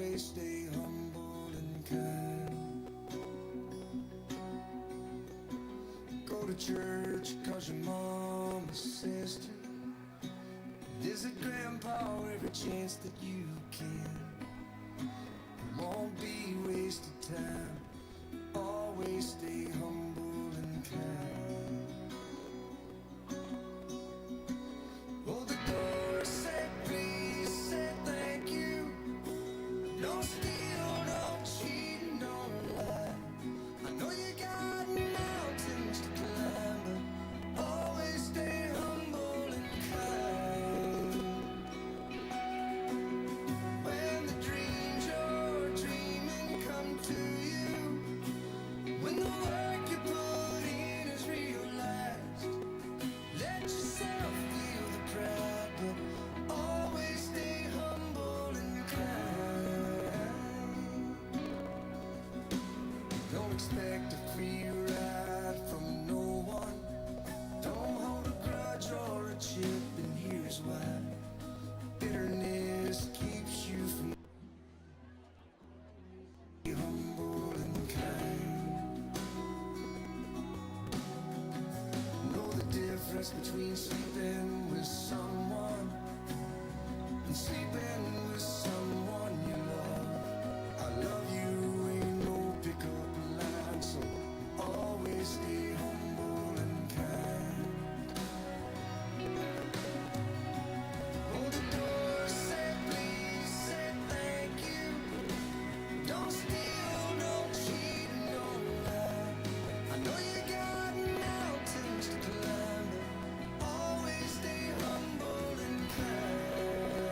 always stay humble and kind. Go to church cause your mama says to. Visit grandpa every chance that you can. It won't be wasted time. Always stay humble and kind. Hold the door, say please, say thank you. Don't steal, don't cheat, don't lie. I know you got mountains to climb, but always stay humble and kind. When the dreams you're dreaming come to you, when the work you put in is realized, let yourself feel the pride, but always stay humble and kind. Don't expect a free ride from no one. Don't hold a grudge or a chip, and here's why. Bitterness keeps you from being humble and kind. Know the difference between sleeping with someone and sleeping with someone you love. I love you ain't no pickup line, so always stay humble and kind. Hold the door, say please, say thank you. Don't steal, don't cheat, don't lie. I know you got mountains to climb, but always stay humble and kind.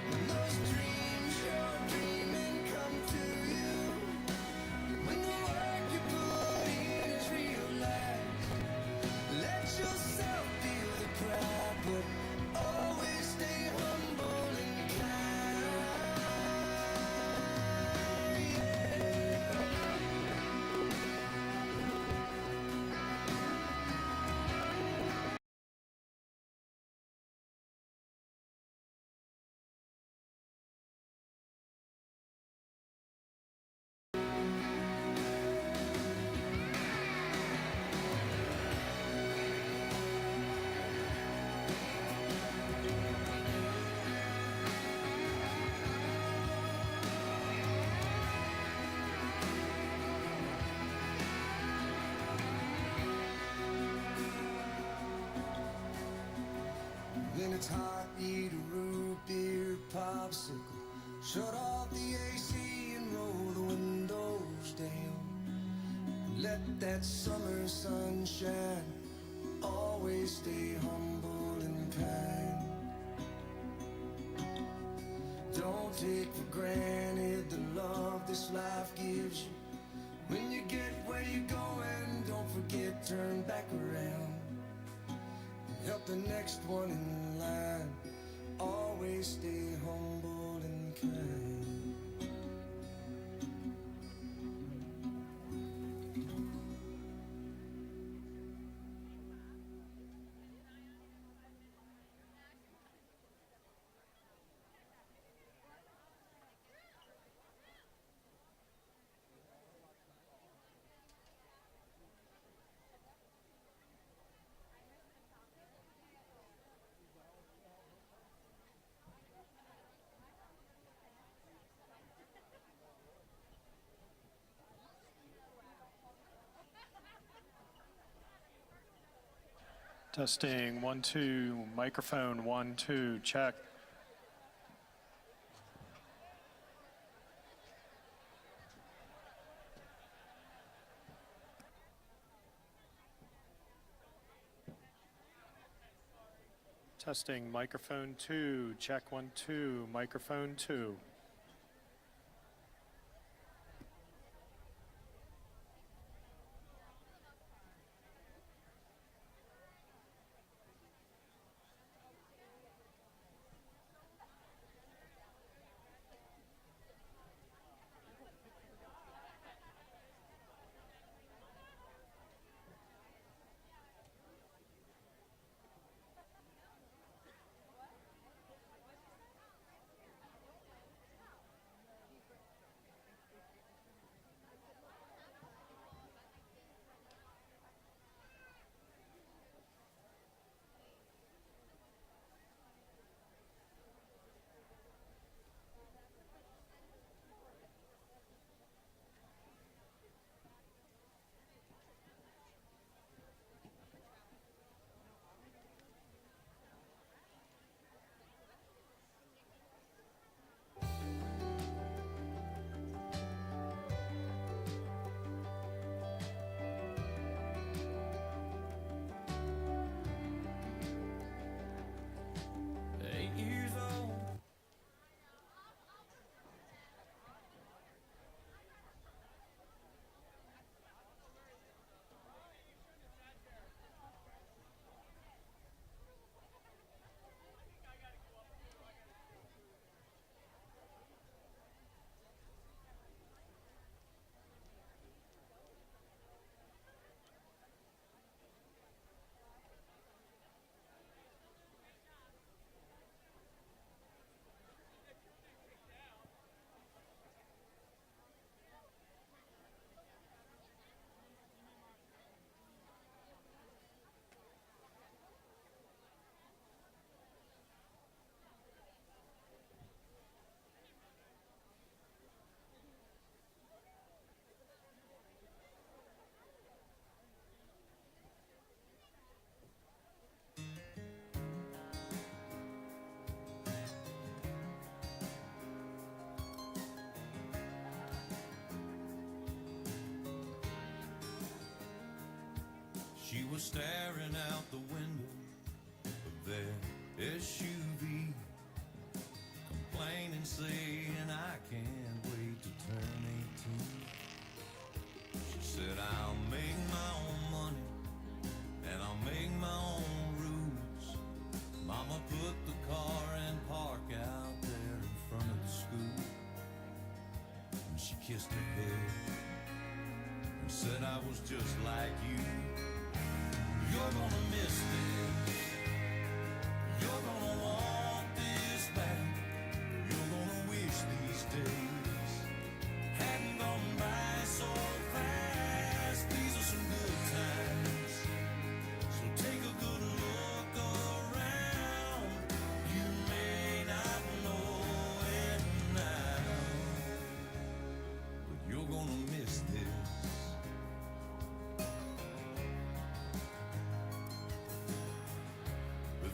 When those dreams you're dreaming come to you, when the work you put in is realized, let yourself feel the pride, but always stay humble and kind. Yeah. When it's hot, eat a root beer popsicle. Shut off the AC and roll the windows down. Let that summer sun shine. Always stay humble and kind. Don't take for granted the love this life gives you. When you get where you're going, don't forget, turn back around. Help the next one in line. Always stay humble and kind. Testing 1 2, microphone 1 2, check. Testing microphone 2, check 1 2, microphone 2. She was staring out the window of their SUV, complaining, saying, I can't wait to turn 18. She said, I'll make my own money and I'll make my own rules. Mama put the car in park out there in front of the school, and she kissed her head and said, I was just like you. You're gonna miss this. You're gonna want this back. You're gonna wish these days hadn't gone by so fast. These are some good times, so take a good look around. You may not know it now, but you're gonna miss this.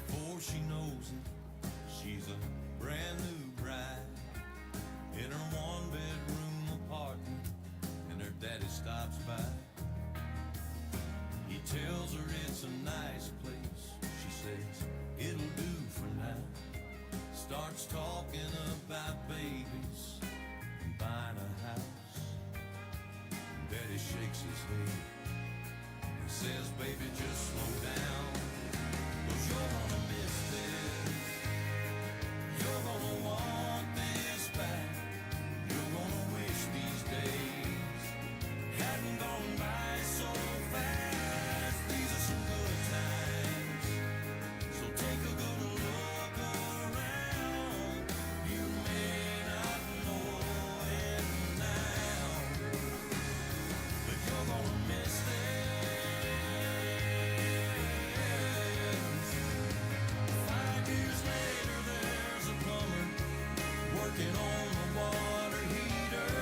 Before she knows it, she's a brand new bride in her one-bedroom apartment, and her daddy stops by. He tells her it's a nice place. She says, it'll do for now. Starts talking about babies and buying a house. And daddy shakes his head and says, baby, just slow down. 'Cause you're gonna miss this. You're gonna want this back. You're gonna wish these days hadn't gone by so fast. These are some good times, so take a good look around. You may not know it now, but you're gonna miss this. 5 years later, there's a plumber working on the water heater.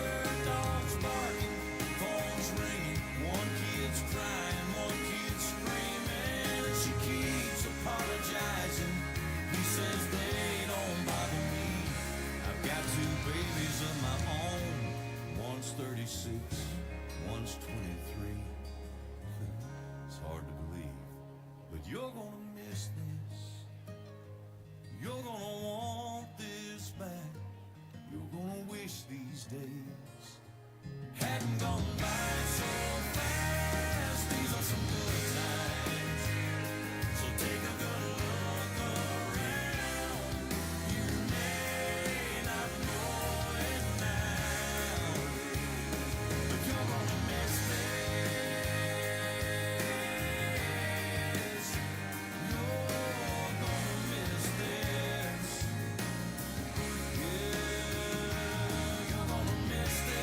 Dogs barking, phones ringing. One kid's crying, one kid's screaming. And she keeps apologizing. He says they don't bother me. I've got 2 babies of my own. One's 36, one's 23. It's hard to believe, but you're gonna miss this. You're gonna want this back. You're gonna wish these days hadn't gone by so fast. These are some good times, so take a good look around. You may not know it now, but you're gonna miss this. You're gonna miss this. Yeah, you're gonna miss this.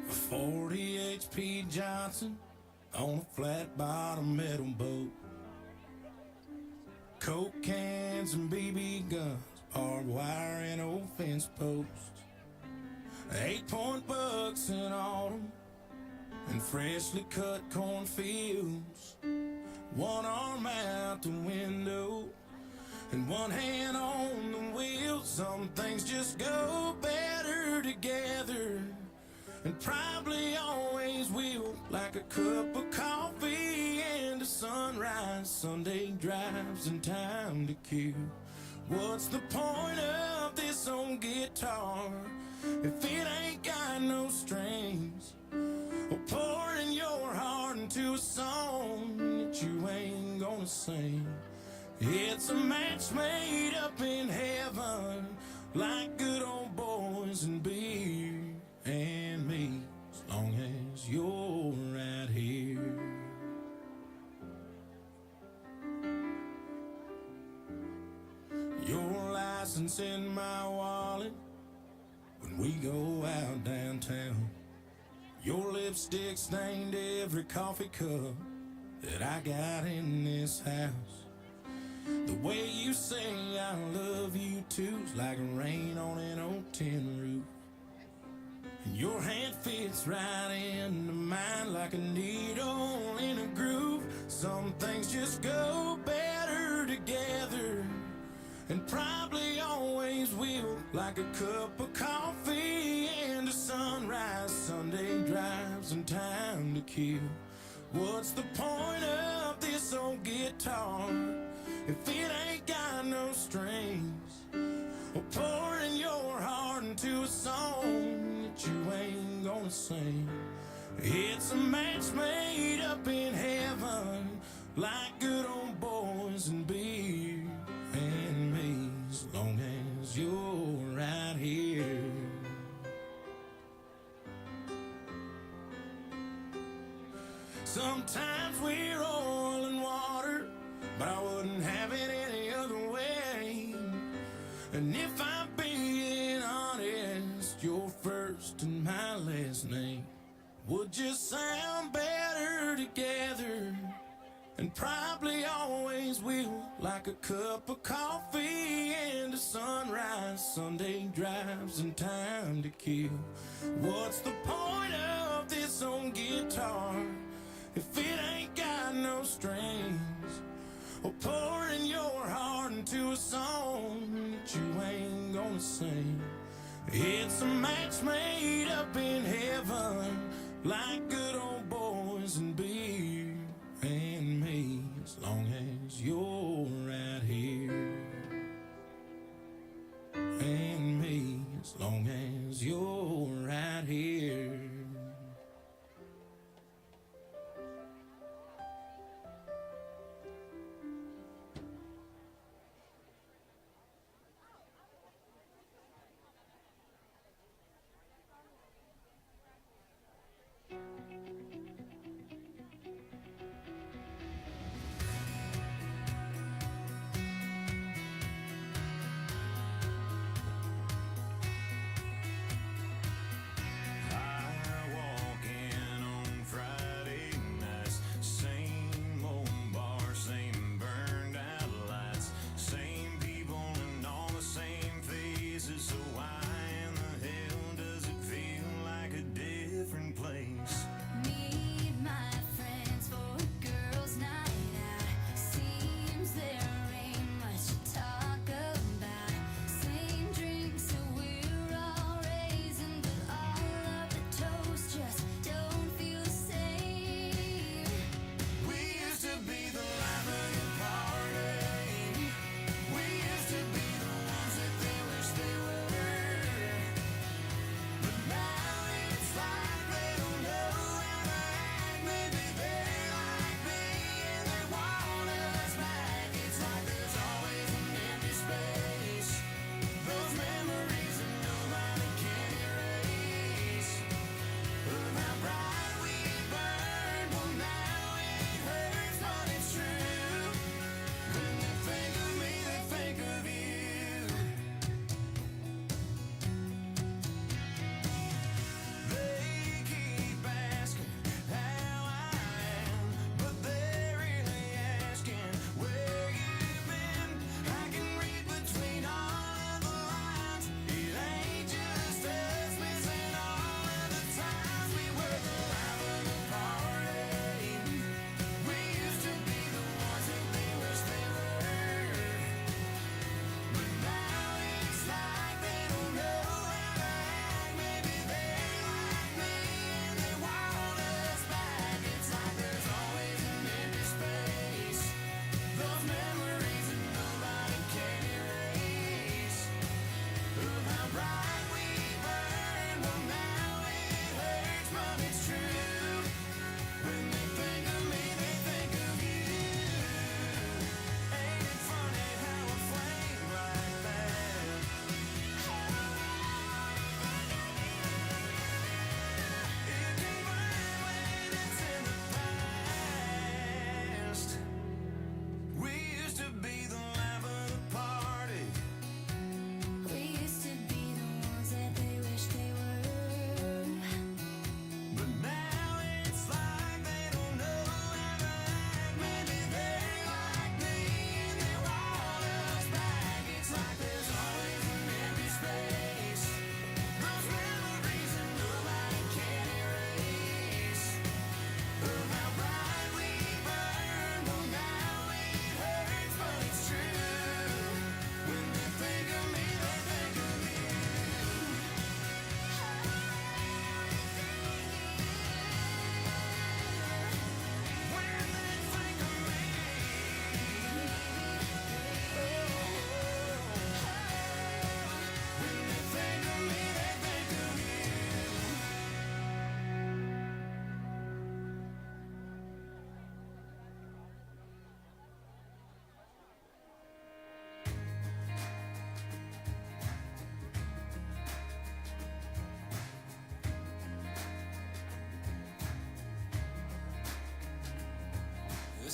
A 40 HP Janssen on a flat bottom metal boat. Coke cans and BB guns, barbed wire and old fence posts. 8-point bucks in autumn and freshly cut cornfields. One arm out the window and one hand on the wheel. Some things just go better together, and probably always will. Like a cup of coffee and a sunrise, Sunday drives and time to kill. What's the point of this old guitar if it ain't got no strings? Or pouring your heart into a song that you ain't gonna sing. It's a match made up in heaven, like good old boys and beer and me, as long as you're right here. Your license in my wallet when we go out downtown. Your lipstick stained every coffee cup that I got in this house. The way you say I love you too's like rain on an old tin roof. And your hand fits right into mine like a needle in a groove. Some things just go better together, and probably always will, like a cup of coffee and a sunrise, Sunday drives and time to kill. What's the point of this old guitar if it ain't got no strings? Or pouring your heart into a song that you ain't gonna sing. It's a match made up in heaven, like good old boys and beer and me, as long as you're right here. Sometimes we're oil and water, but I wouldn't have it any other way. And if I'm being honest, your first and my last name would just sound better together, and probably always will, like a cup of coffee and a sunrise, Sunday drives and time to kill. What's the point of this old guitar if it ain't got no strings? Or pouring your heart into a song that you ain't gonna sing. It's a match made up in heaven, like good old boys and beer and me, as long as you're right here. And me, as long as you're right here.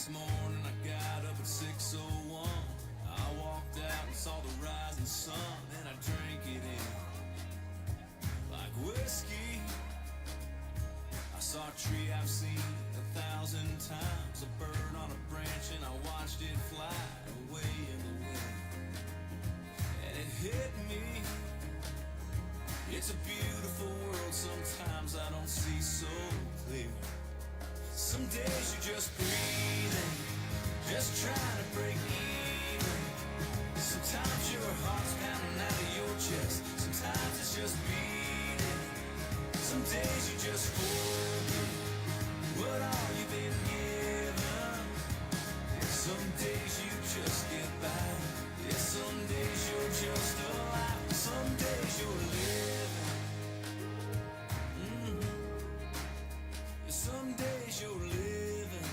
next morning I got up at 6:01. I walked out and saw the rising sun, and I drank it in like whiskey. I saw a tree I've seen 1,000 times, a bird on a branch, and I watched it fly away in the wind. And it hit me, it's a beautiful world, sometimes I don't see so clear. Some days you're just breathing, just trying to break even. Sometimes your heart's pounding out of your chest, sometimes it's just beating. Some days you just forget what all you've been given. Yeah, some days you just get by. Yeah, some days you're just alive. Some days you're living. Yeah, some days you're living.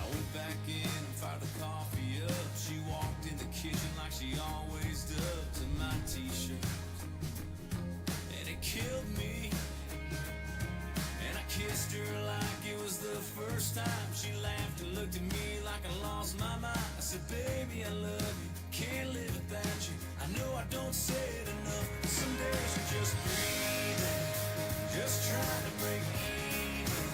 I went back in and fired the coffee up. She walked in the kitchen like she always does in my t-shirt, and it killed me. And I kissed her like it was the first time. She laughed and looked at me like I lost my mind. I said, baby, I love you, can't live without you. I know I don't say it enough, but some days you're just breathing, just trying to break even.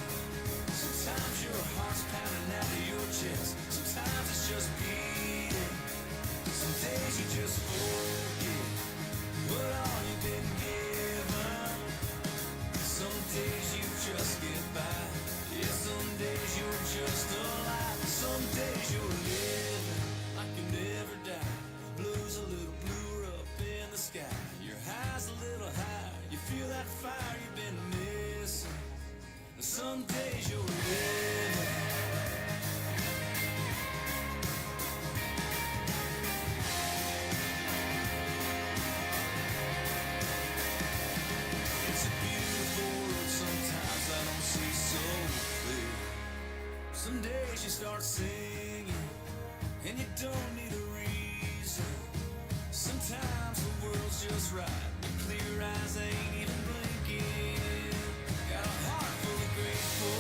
Sometimes your heart's pounding out of your chest, sometimes it's just beating. Some days you just forget what all you've been given. Some days you just get by. Yeah, some days you're just alive. Some days you're living like you never die. Blue's a little bluer up in the sky. Your high's a little higher. You feel that fire you've been missing. Some days you're living. It's a beautiful world, sometimes I don't see so clear. Some days you start singing, and you don't need a reason. Sometimes the world's just right, your clear eyes ain't even blinking. Got a heart full of grateful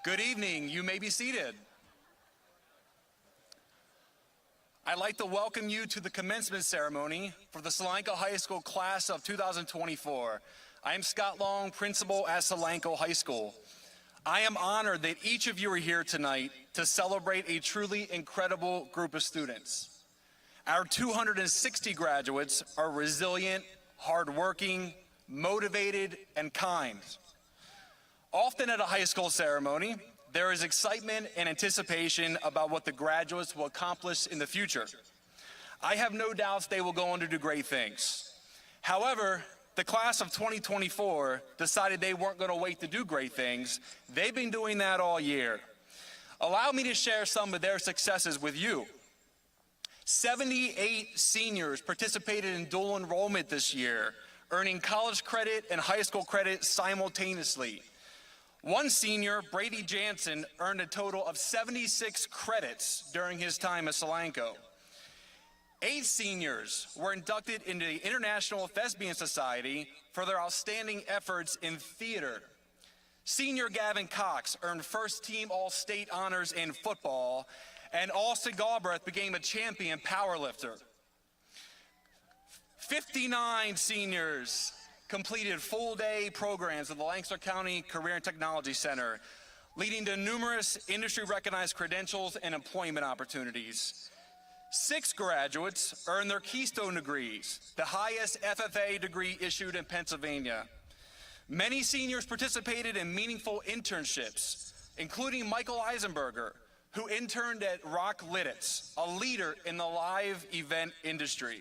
Good evening. You may be seated. I'd like to welcome you to the commencement ceremony for the Solanco High School class of 2024. I am Scott Long, principal at Solanco High School. I am honored that each of you are here tonight to celebrate a truly incredible group of students. Our 260 graduates are resilient, hardworking, motivated, and kind. Often at a high school ceremony, there is excitement and anticipation about what the graduates will accomplish in the future. I have no doubts they will go on to do great things. However, the class of 2024 decided they weren't going to wait to do great things. They've been doing that all year. Allow me to share some of their successes with you. 78 seniors participated in dual enrollment this year, earning college credit and high school credit simultaneously. One senior, Brady Janssen, earned a total of 76 credits during his time at Solanco. 8 seniors were inducted into the International Thespian Society for their outstanding efforts in theater. Senior Gavin Cox earned first-team All-State honors in football, and Austin Galbraith became a champion powerlifter. 59 seniors completed full-day programs at the Lancaster County Career and Technology Center, leading to numerous industry-recognized credentials and employment opportunities. 6 graduates earned their Keystone degrees, the highest FFA degree issued in Pennsylvania. Many seniors participated in meaningful internships, including Michael Eisenberger, who interned at Rock Lidditz, a leader in the live event industry.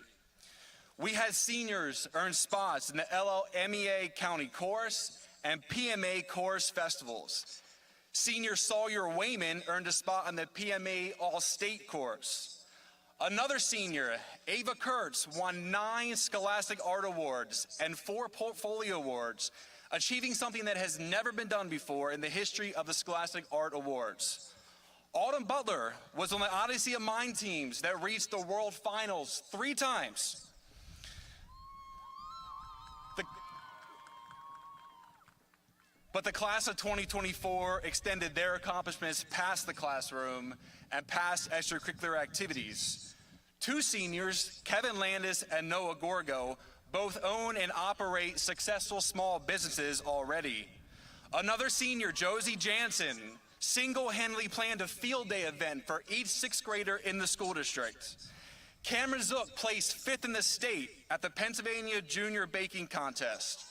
We had seniors earn spots in the LLMEA County Chorus and PMA Chorus Festivals. Senior Sawyer Weyman earned a spot on the PMA All-State Chorus. Another senior, Ava Kurtz, won 9 Scholastic Art Awards and 4 Portfolio Awards, achieving something that has never been done before in the history of the Scholastic Art Awards. Autumn Butler was on the Odyssey of Mind teams that reached the World Finals 3 times. But the class of 2024 extended their accomplishments past the classroom and past extracurricular activities. 2 seniors, Kevin Landis and Noah Gorgo, both own and operate successful small businesses already. Another senior, Josie Janssen, single-handedly planned a field day event for each 6th grader in the school district. Cameron Zook placed 5th in the state at the Pennsylvania Junior Baking Contest.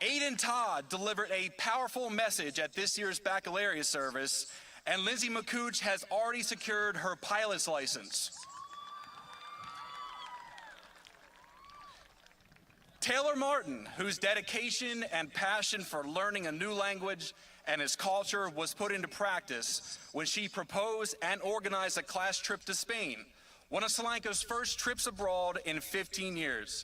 Aiden Todd delivered a powerful message at this year's baccalaureate service, and Lindsay McCooch has already secured her pilot's license. Taylor Martin, whose dedication and passion for learning a new language and its culture was put into practice when she proposed and organized a class trip to Spain, one of Solanco's first trips abroad in 15 years.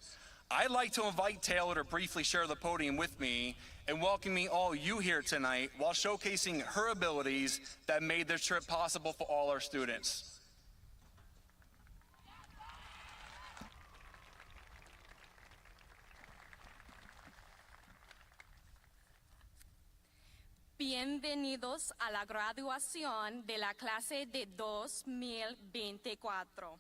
I'd like to invite Taylor to briefly share the podium with me and welcoming all you here tonight while showcasing her abilities that made this trip possible for all our students. Bienvenidos a la graduación de la clase de 2024.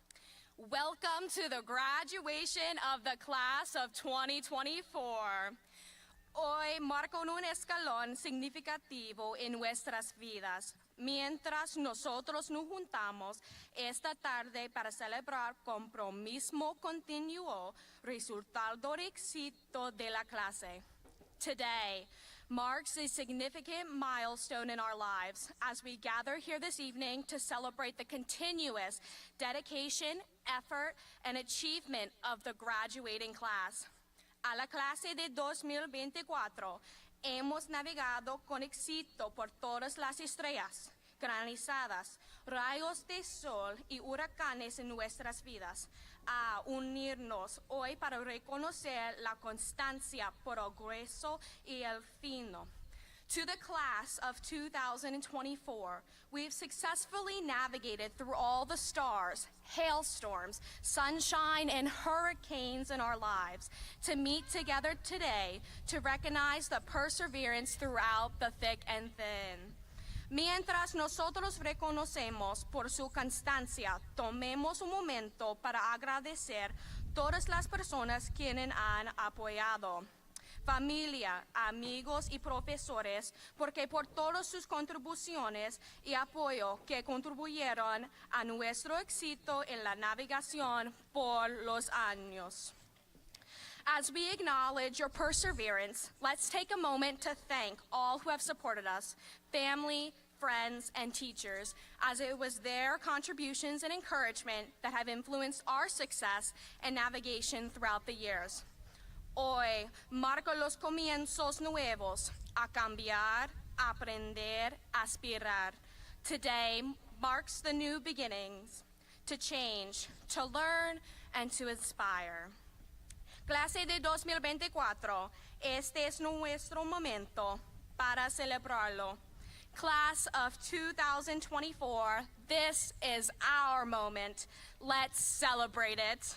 Welcome to the graduation of the class of 2024. Hoy marca un escalón significativo en nuestras vidas, mientras nosotros nos juntamos esta tarde para celebrar compromiso continuo, resultado de éxito de la clase. Today marks a significant milestone in our lives as we gather here this evening to celebrate the continuous dedication, effort, and achievement of the graduating class. A la clase de 2024 hemos navegado con éxito por todas las estrellas, granizadas, rayos de sol y huracanes en nuestras vidas, a unirnos hoy para reconocer la constancia, progreso y el fino. To the class of 2024, we've successfully navigated through all the stars, hailstorms, sunshine, and hurricanes in our lives to meet together today to recognize the perseverance throughout the thick and thin. Mientras nosotros reconocemos por su constancia, tomemos un momento para agradecer todas las personas quienes han apoyado. Familia, amigos y profesores, porque por todas sus contribuciones y apoyo que contribuyeron a nuestro éxito en la navegación por los años. As we acknowledge your perseverance, let's take a moment to thank all who have supported us, family, friends, and teachers, as it was their contributions and encouragement that have influenced our success and navigation throughout the years. Hoy marco los comienzos nuevos, a cambiar, aprender, aspirar. Today marks the new beginnings, to change, to learn, and to inspire. Clase de 2024, este es nuestro momento para celebrarlo. Class of 2024, this is our moment. Let's celebrate it.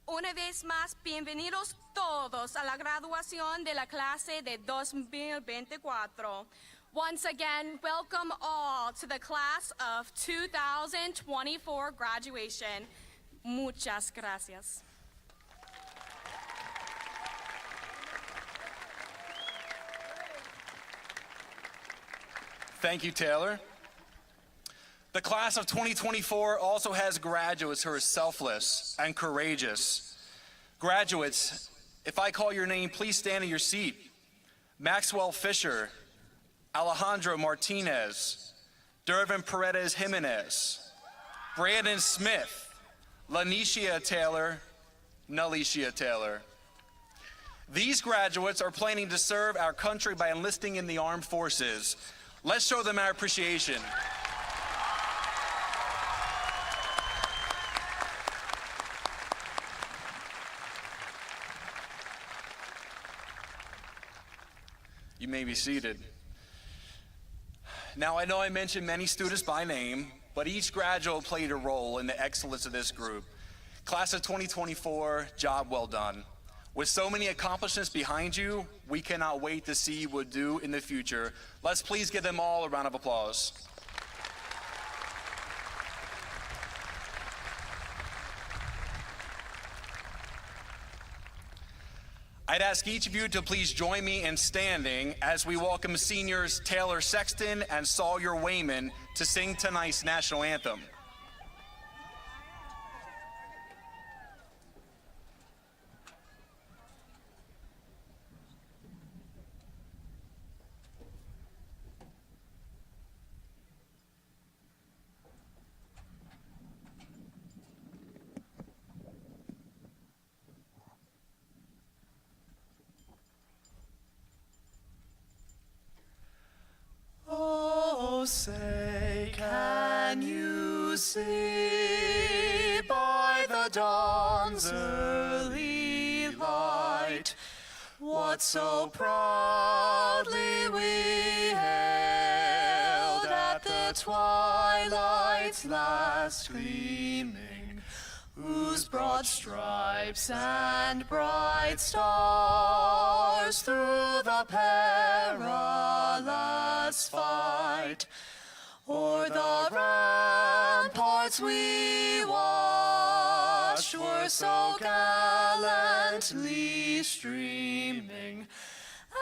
Una vez más, bienvenidos todos a la graduación de la clase de 2024. Once again, welcome all to the class of 2024 graduation. Muchas gracias. Thank you, Taylor. The class of 2024 also has graduates who are selfless and courageous. Graduates, if I call your name, please stand in your seat. Maxwell Fisher, Alejandro Martinez, Dervin Paredes Jimenez, Brandon Smith, Lanicia Taylor, Nalicia Taylor. These graduates are planning to serve our country by enlisting in the armed forces. Let's show them our appreciation. You may be seated. Now, I know I mentioned many students by name, but each graduate played a role in the excellence of this group. Class of 2024, job well done. With so many accomplishments behind you, we cannot wait to see what you do in the future. Let's please give them all a round of applause. I'd ask each of you to please join me in standing as we welcome seniors Taylor Sexton and Sawyer Weyman to sing tonight's national anthem. Oh, say, can you see by the dawn's early light what so proudly we hailed at the twilight's last gleaming, whose broad stripes and bright stars through the perilous fight o'er the ramparts we watched were so gallantly streaming,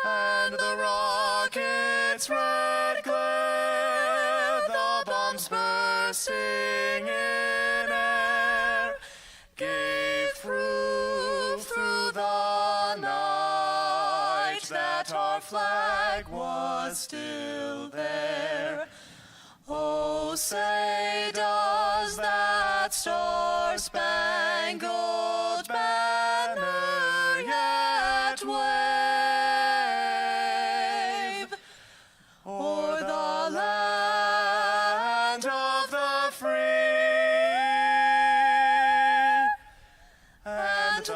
and the rockets' red glare, the bombs bursting in air, gave proof through the night that our flag was still there. Oh, say, does that star-spangled banner yet wave o'er the land of the free and the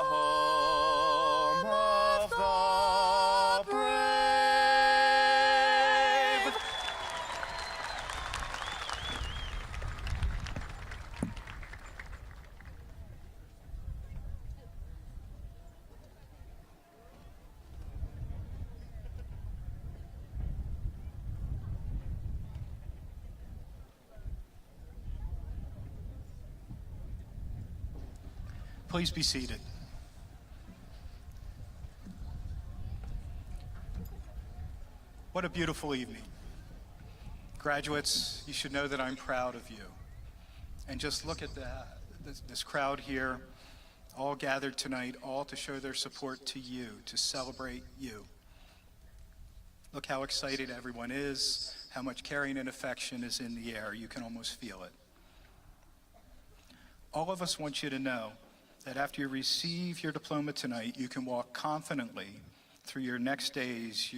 home of the brave? Please be seated. What a beautiful evening. Graduates, you should know that I'm proud of you. And just look at this crowd here, all gathered tonight, all to show their support to you, to celebrate you. Look how excited everyone is, how much caring and affection is in the air. You can almost feel it. All of us want you to know that after you receive your diploma tonight, you can walk confidently through your next days,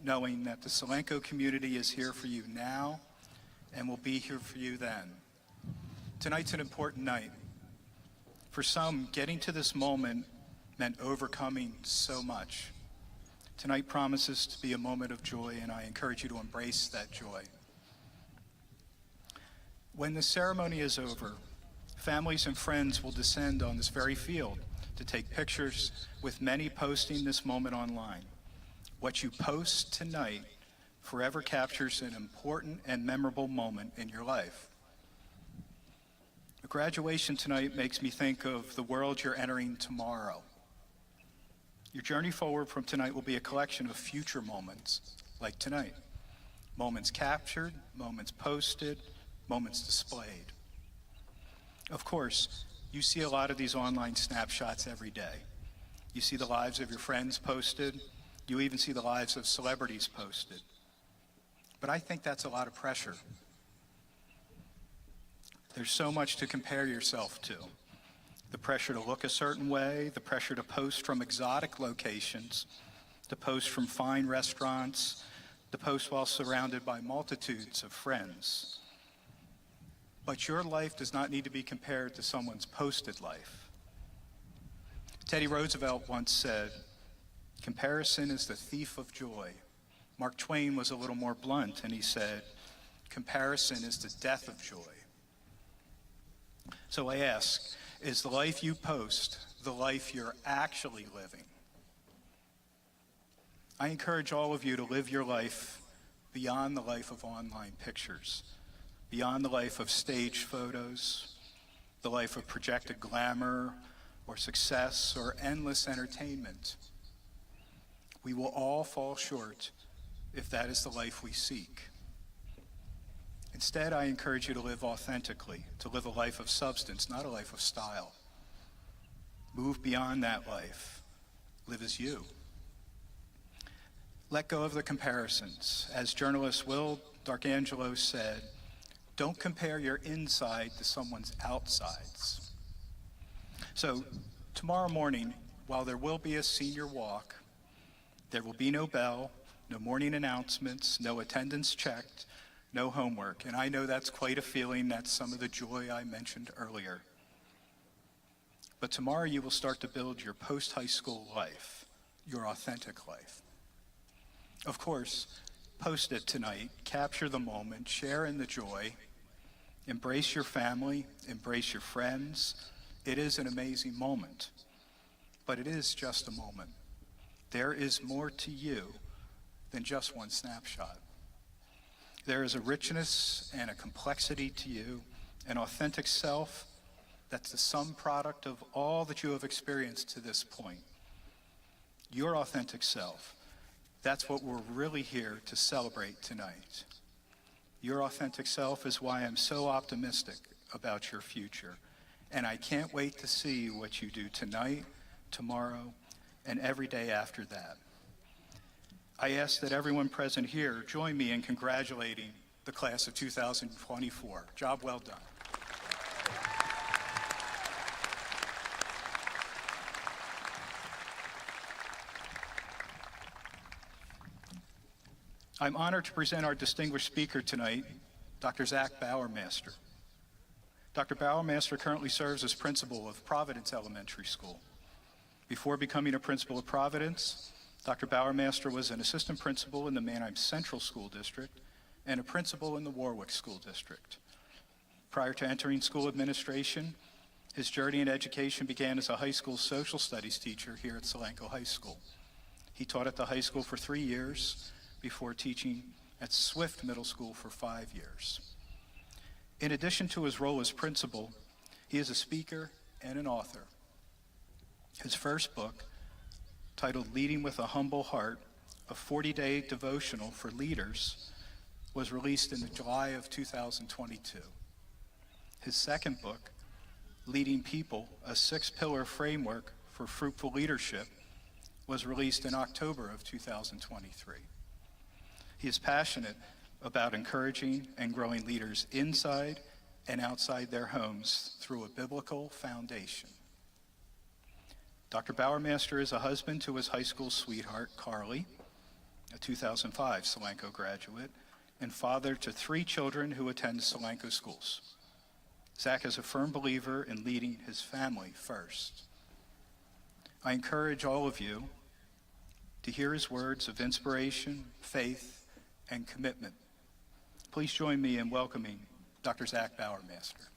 knowing that the Solanco community is here for you now and will be here for you then. Tonight's an important night. For some, getting to this moment meant overcoming so much. Tonight promises to be a moment of joy, and I encourage you to embrace that joy. When the ceremony is over, families and friends will descend on this very field to take pictures, with many posting this moment online. What you post tonight forever captures an important and memorable moment in your life. A graduation tonight makes me think of the world you're entering tomorrow. Your journey forward from tonight will be a collection of future moments, like tonight. Moments captured, moments posted, moments displayed. Of course, you see a lot of these online snapshots every day. You see the lives of your friends posted. You even see the lives of celebrities posted. But I think that's a lot of pressure. There's so much to compare yourself to. The pressure to look a certain way, the pressure to post from exotic locations, to post from fine restaurants, to post while surrounded by multitudes of friends. But your life does not need to be compared to someone's posted life. Teddy Roosevelt once said, "Comparison is the thief of joy." Mark Twain was a little more blunt, and he said, "Comparison is the death of joy." So I ask, is the life you post the life you're actually living? I encourage all of you to live your life beyond the life of online pictures, beyond the life of staged photos, the life of projected glamour or success or endless entertainment. We will all fall short if that is the life we seek. Instead, I encourage you to live authentically, to live a life of substance, not a life of style. Move beyond that life. Live as you. Let go of the comparisons. As journalist Will Darkangelo said, don't compare your inside to someone's outsides. So tomorrow morning, while there will be a senior walk, there will be no bell, no morning announcements, no attendance checked, no homework. And I know that's quite a feeling. That's some of the joy I mentioned earlier. But tomorrow you will start to build your post-high school life, your authentic life. Of course, post it tonight, capture the moment, share in the joy, embrace your family, embrace your friends. It is an amazing moment, but it is just a moment. There is more to you than just one snapshot. There is a richness and a complexity to you, an authentic self that's the sum product of all that you have experienced to this point. Your authentic self, that's what we're really here to celebrate tonight. Your authentic self is why I'm so optimistic about your future. And I can't wait to see what you do tonight, tomorrow, and every day after that. I ask that everyone present here join me in congratulating the class of 2024. Job well done. I'm honored to present our distinguished speaker tonight, Dr. Zach Baurermaster. Dr. Baurermaster currently serves as principal of Providence Elementary School. Before becoming a principal of Providence, Dr. Baurermaster was an assistant principal in the Manheim Central School District and a principal in the Warwick School District. Prior to entering school administration, his journey in education began as a high school social studies teacher here at Solanco High School. He taught at the high school for 3 years before teaching at Swift Middle School for 5 years. In addition to his role as principal, he is a speaker and an author. His first book, titled Leading with a Humble Heart, a 40-day devotional for leaders, was released in July of 2022. His second book, Leading People, a 6-pillar framework for fruitful leadership, was released in October of 2023. He is passionate about encouraging and growing leaders inside and outside their homes through a biblical foundation. Dr. Baurermaster is a husband to his high school sweetheart, Carly, a 2005 Solanco graduate, and father to 3 children who attend Solanco schools. Zach is a firm believer in leading his family first. I encourage all of you to hear his words of inspiration, faith, and commitment. Please join me in welcoming Dr. Zach Baurermaster.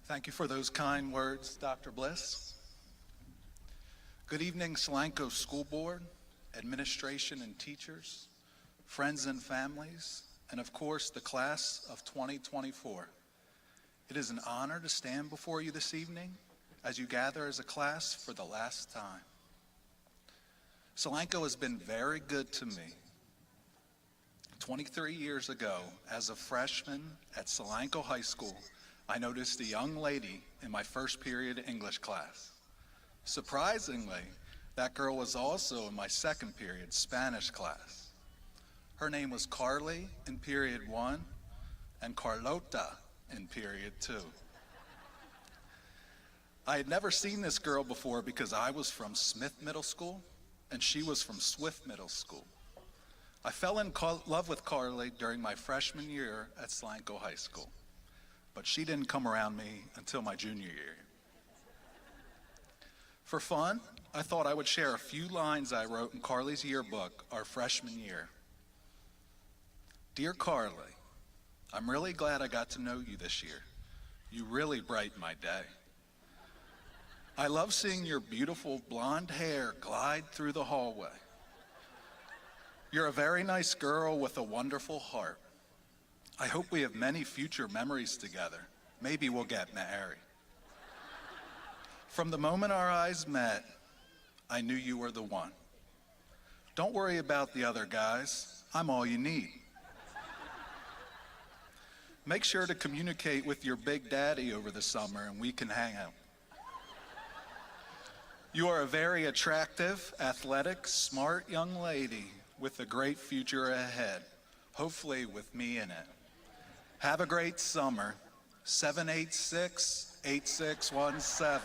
Thank you for those kind words, Dr. Bliss. Good evening, Solanco School Board, administration and teachers, friends and families, and of course, the class of 2024. It is an honor to stand before you this evening as you gather as a class for the last time. Solanco has been very good to me. 23 years ago, as a freshman at Solanco High School, I noticed a young lady in my first period English class. Surprisingly, that girl was also in my second period Spanish class. Her name was Carly in period 1 and Carlota in period 2. I had never seen this girl before because I was from Smith Middle School and she was from Swift Middle School. I fell in love with Carly during my freshman year at Solanco High School, but she didn't come around me until my junior year. For fun, I thought I would share a few lines I wrote in Carly's yearbook our freshman year. Dear Carly, I'm really glad I got to know you this year. You really brighten my day. I love seeing your beautiful blonde hair glide through the hallway. You're a very nice girl with a wonderful heart. I hope we have many future memories together. Maybe we'll get married. From the moment our eyes met, I knew you were the one. Don't worry about the other guys. I'm all you need. Make sure to communicate with your big daddy over the summer and we can hang out. You are a very attractive, athletic, smart young lady with a great future ahead, hopefully with me in it. Have a great summer. 786-8617.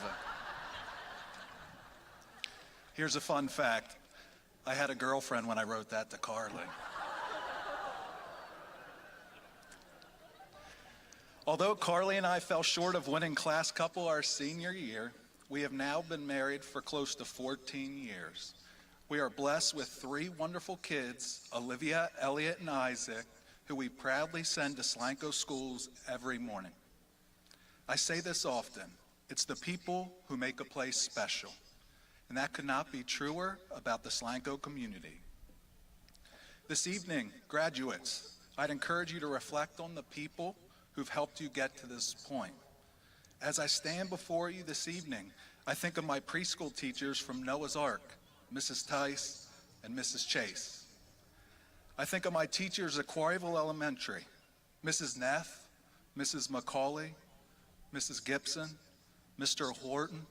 Here's a fun fact. I had a girlfriend when I wrote that to Carly. Although Carly and I fell short of winning class couple our senior year, we have now been married for close to 14 years. We are blessed with 3 wonderful kids, Olivia, Elliot, and Isaac, who we proudly send to Solanco schools every morning. I say this often, it's the people who make a place special, and that could not be truer about the Solanco community. This evening, graduates, I'd encourage you to reflect on the people who've helped you get to this point. As I stand before you this evening, I think of my preschool teachers from Noah's Ark, Mrs. Tice and Mrs. Chase. I think of my teachers at Quarryville Elementary, Mrs. Neff, Mrs. McCauley, Mrs. Gibson, Mr. Horton,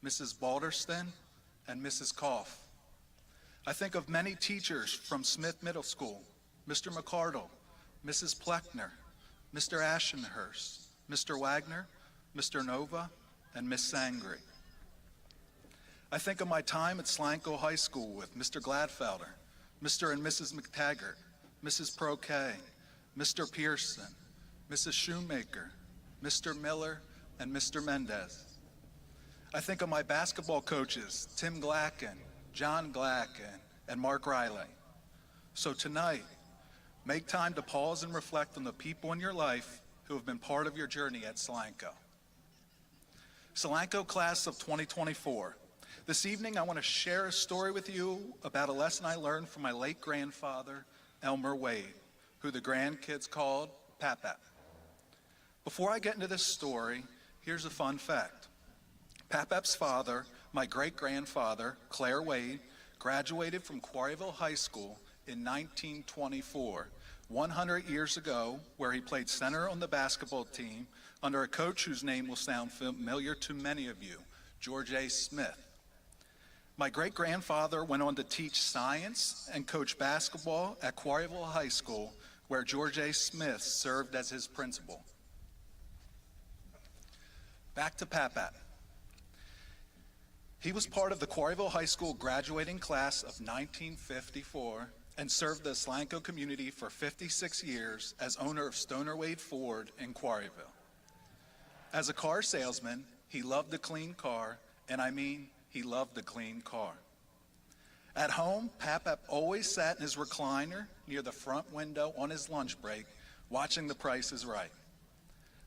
Mrs. Balderston, and Mrs. Koff. I think of many teachers from Smith Middle School, Mr. McCardle, Mrs. Pleckner, Mr. Ashenhurst, Mr. Wagner, Mr. Nova, and Miss Sangri. I think of my time at Solanco High School with Mr. Gladfelder, Mr. and Mrs. McTaggart, Mrs. Proquet, Mr. Pearson, Mrs. Shoemaker, Mr. Miller, and Mr. Mendez. I think of my basketball coaches, Tim Glacken, John Glacken, and Mark Riley. So tonight, make time to pause and reflect on the people in your life who have been part of your journey at Solanco. Solanco class of 2024. This evening, I want to share a story with you about a lesson I learned from my late grandfather, Elmer Wade, who the grandkids called Pap-Pap. Before I get into this story, here's a fun fact. Pap-Pap's father, my great-grandfather, Clare Wade, graduated from Quarryville High School in 1924, 100 years ago, where he played center on the basketball team under a coach whose name will sound familiar to many of you, George A. Smith. My great-grandfather went on to teach science and coach basketball at Quarryville High School, where George A. Smith served as his principal. Back to Pap-Pap. He was part of the Quarryville High School graduating class of 1954 and served the Solanco community for 56 years as owner of Stoner Wade Ford in Quarryville. As a car salesman, he loved a clean car, and I mean he loved a clean car. At home, Pap-Pap always sat in his recliner near the front window on his lunch break, watching The Price is Right.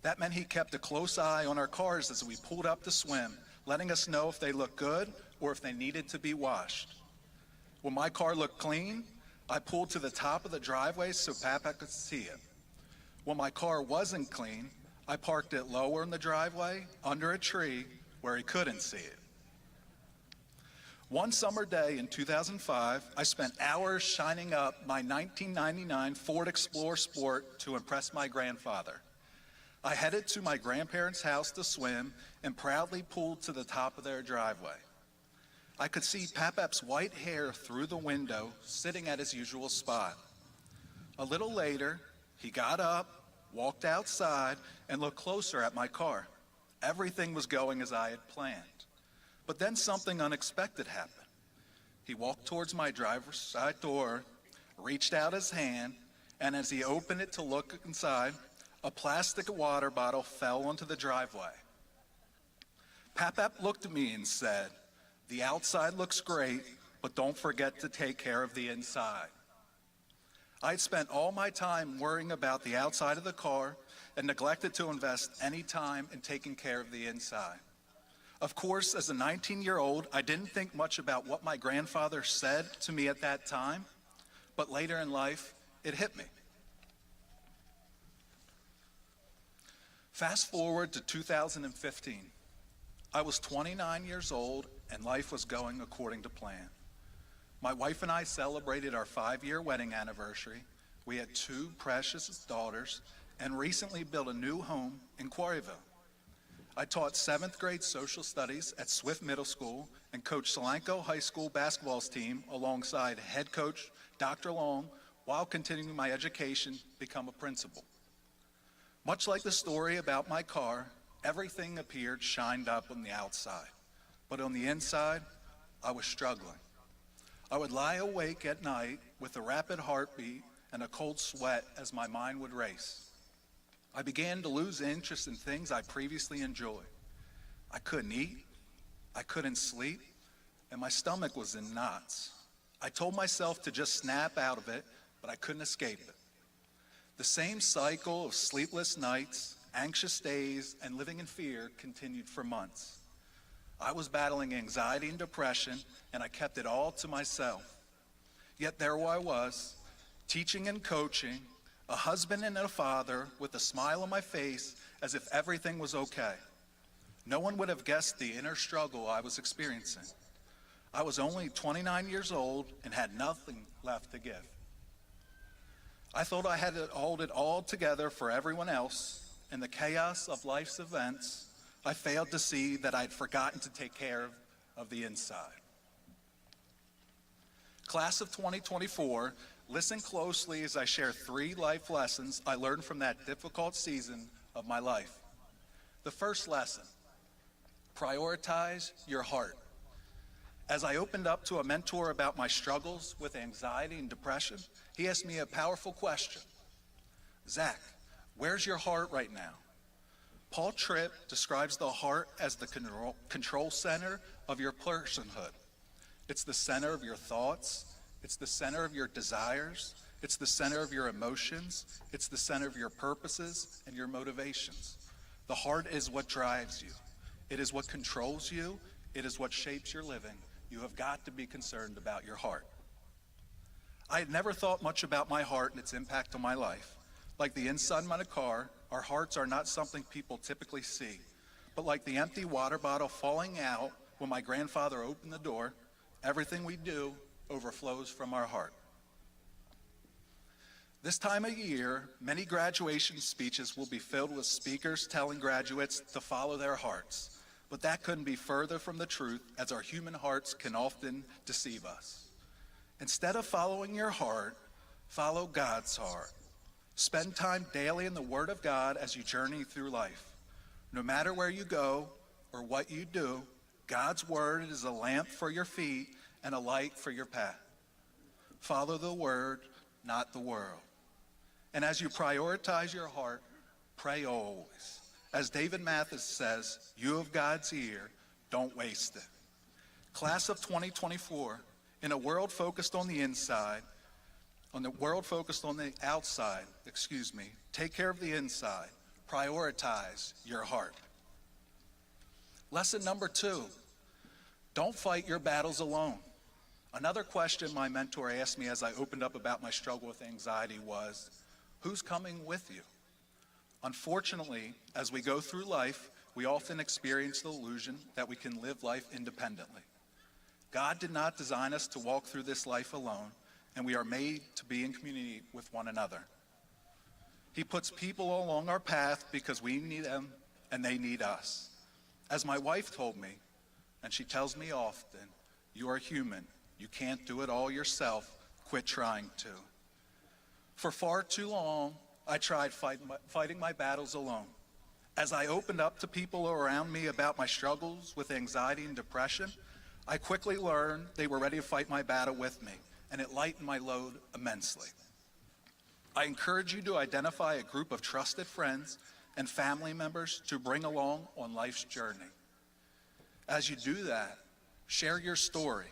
That meant he kept a close eye on our cars as we pulled up to swim, letting us know if they looked good or if they needed to be washed. When my car looked clean, I pulled to the top of the driveway so Pap-Pap could see it. When my car wasn't clean, I parked it lower in the driveway, under a tree, where he couldn't see it. One summer day in 2005, I spent hours shining up my 1999 Ford Explorer Sport to impress my grandfather. I headed to my grandparents' house to swim and proudly pulled to the top of their driveway. I could see Pap-Pap's white hair through the window, sitting at his usual spot. A little later, he got up, walked outside, and looked closer at my car. Everything was going as I had planned. But then something unexpected happened. He walked towards my driver's side door, reached out his hand, and as he opened it to look inside, a plastic water bottle fell onto the driveway. Pap-Pap looked at me and said, "The outside looks great, but don't forget to take care of the inside." I had spent all my time worrying about the outside of the car and neglected to invest any time in taking care of the inside. Of course, as a 19-year-old, I didn't think much about what my grandfather said to me at that time, but later in life, it hit me. Fast forward to 2015. I was 29 years old and life was going according to plan. My wife and I celebrated our 5-year wedding anniversary. We had 2 precious daughters and recently built a new home in Quarryville. I taught 7th grade social studies at Swift Middle School and coached Solanco High School basketball team alongside head coach Dr. Long while continuing my education to become a principal. Much like the story about my car, everything appeared shined up on the outside, but on the inside, I was struggling. I would lie awake at night with a rapid heartbeat and a cold sweat as my mind would race. I began to lose interest in things I previously enjoyed. I couldn't eat, I couldn't sleep, and my stomach was in knots. I told myself to just snap out of it, but I couldn't escape it. The same cycle of sleepless nights, anxious days, and living in fear continued for months. I was battling anxiety and depression, and I kept it all to myself. Yet there I was, teaching and coaching, a husband and a father with a smile on my face as if everything was okay. No one would have guessed the inner struggle I was experiencing. I was only 29 years old and had nothing left to give. I thought I had to hold it all together for everyone else. In the chaos of life's events, I failed to see that I'd forgotten to take care of the inside. Class of 2024, listen closely as I share 3 life lessons I learned from that difficult season of my life. The first lesson, prioritize your heart. As I opened up to a mentor about my struggles with anxiety and depression, he asked me a powerful question. Zach, where's your heart right now? Paul Tripp describes the heart as the control center of your personhood. It's the center of your thoughts. It's the center of your desires. It's the center of your emotions. It's the center of your purposes and your motivations. The heart is what drives you. It is what controls you. It is what shapes your living. You have got to be concerned about your heart. I had never thought much about my heart and its impact on my life. Like the inside of my car, our hearts are not something people typically see. But like the empty water bottle falling out when my grandfather opened the door, everything we do overflows from our heart. This time of year, many graduation speeches will be filled with speakers telling graduates to follow their hearts. But that couldn't be further from the truth, as our human hearts can often deceive us. Instead of following your heart, follow God's heart. Spend time daily in the Word of God as you journey through life. No matter where you go or what you do, God's Word is a lamp for your feet and a light for your path. Follow the Word, not the world. And as you prioritize your heart, pray always. As David Mathis says, you have God's ear, don't waste it. Class of 2024, in a world focused on the inside, on the world focused on the outside, take care of the inside. Prioritize your heart. Lesson number 2, don't fight your battles alone. Another question my mentor asked me as I opened up about my struggle with anxiety was, who's coming with you? Unfortunately, as we go through life, we often experience the illusion that we can live life independently. God did not design us to walk through this life alone, and we are made to be in community with one another. He puts people along our path because we need them and they need us. As my wife told me, and she tells me often, you are human. You can't do it all yourself. Quit trying to. For far too long, I tried fighting my battles alone. As I opened up to people around me about my struggles with anxiety and depression, I quickly learned they were ready to fight my battle with me, and it lightened my load immensely. I encourage you to identify a group of trusted friends and family members to bring along on life's journey. As you do that, share your story.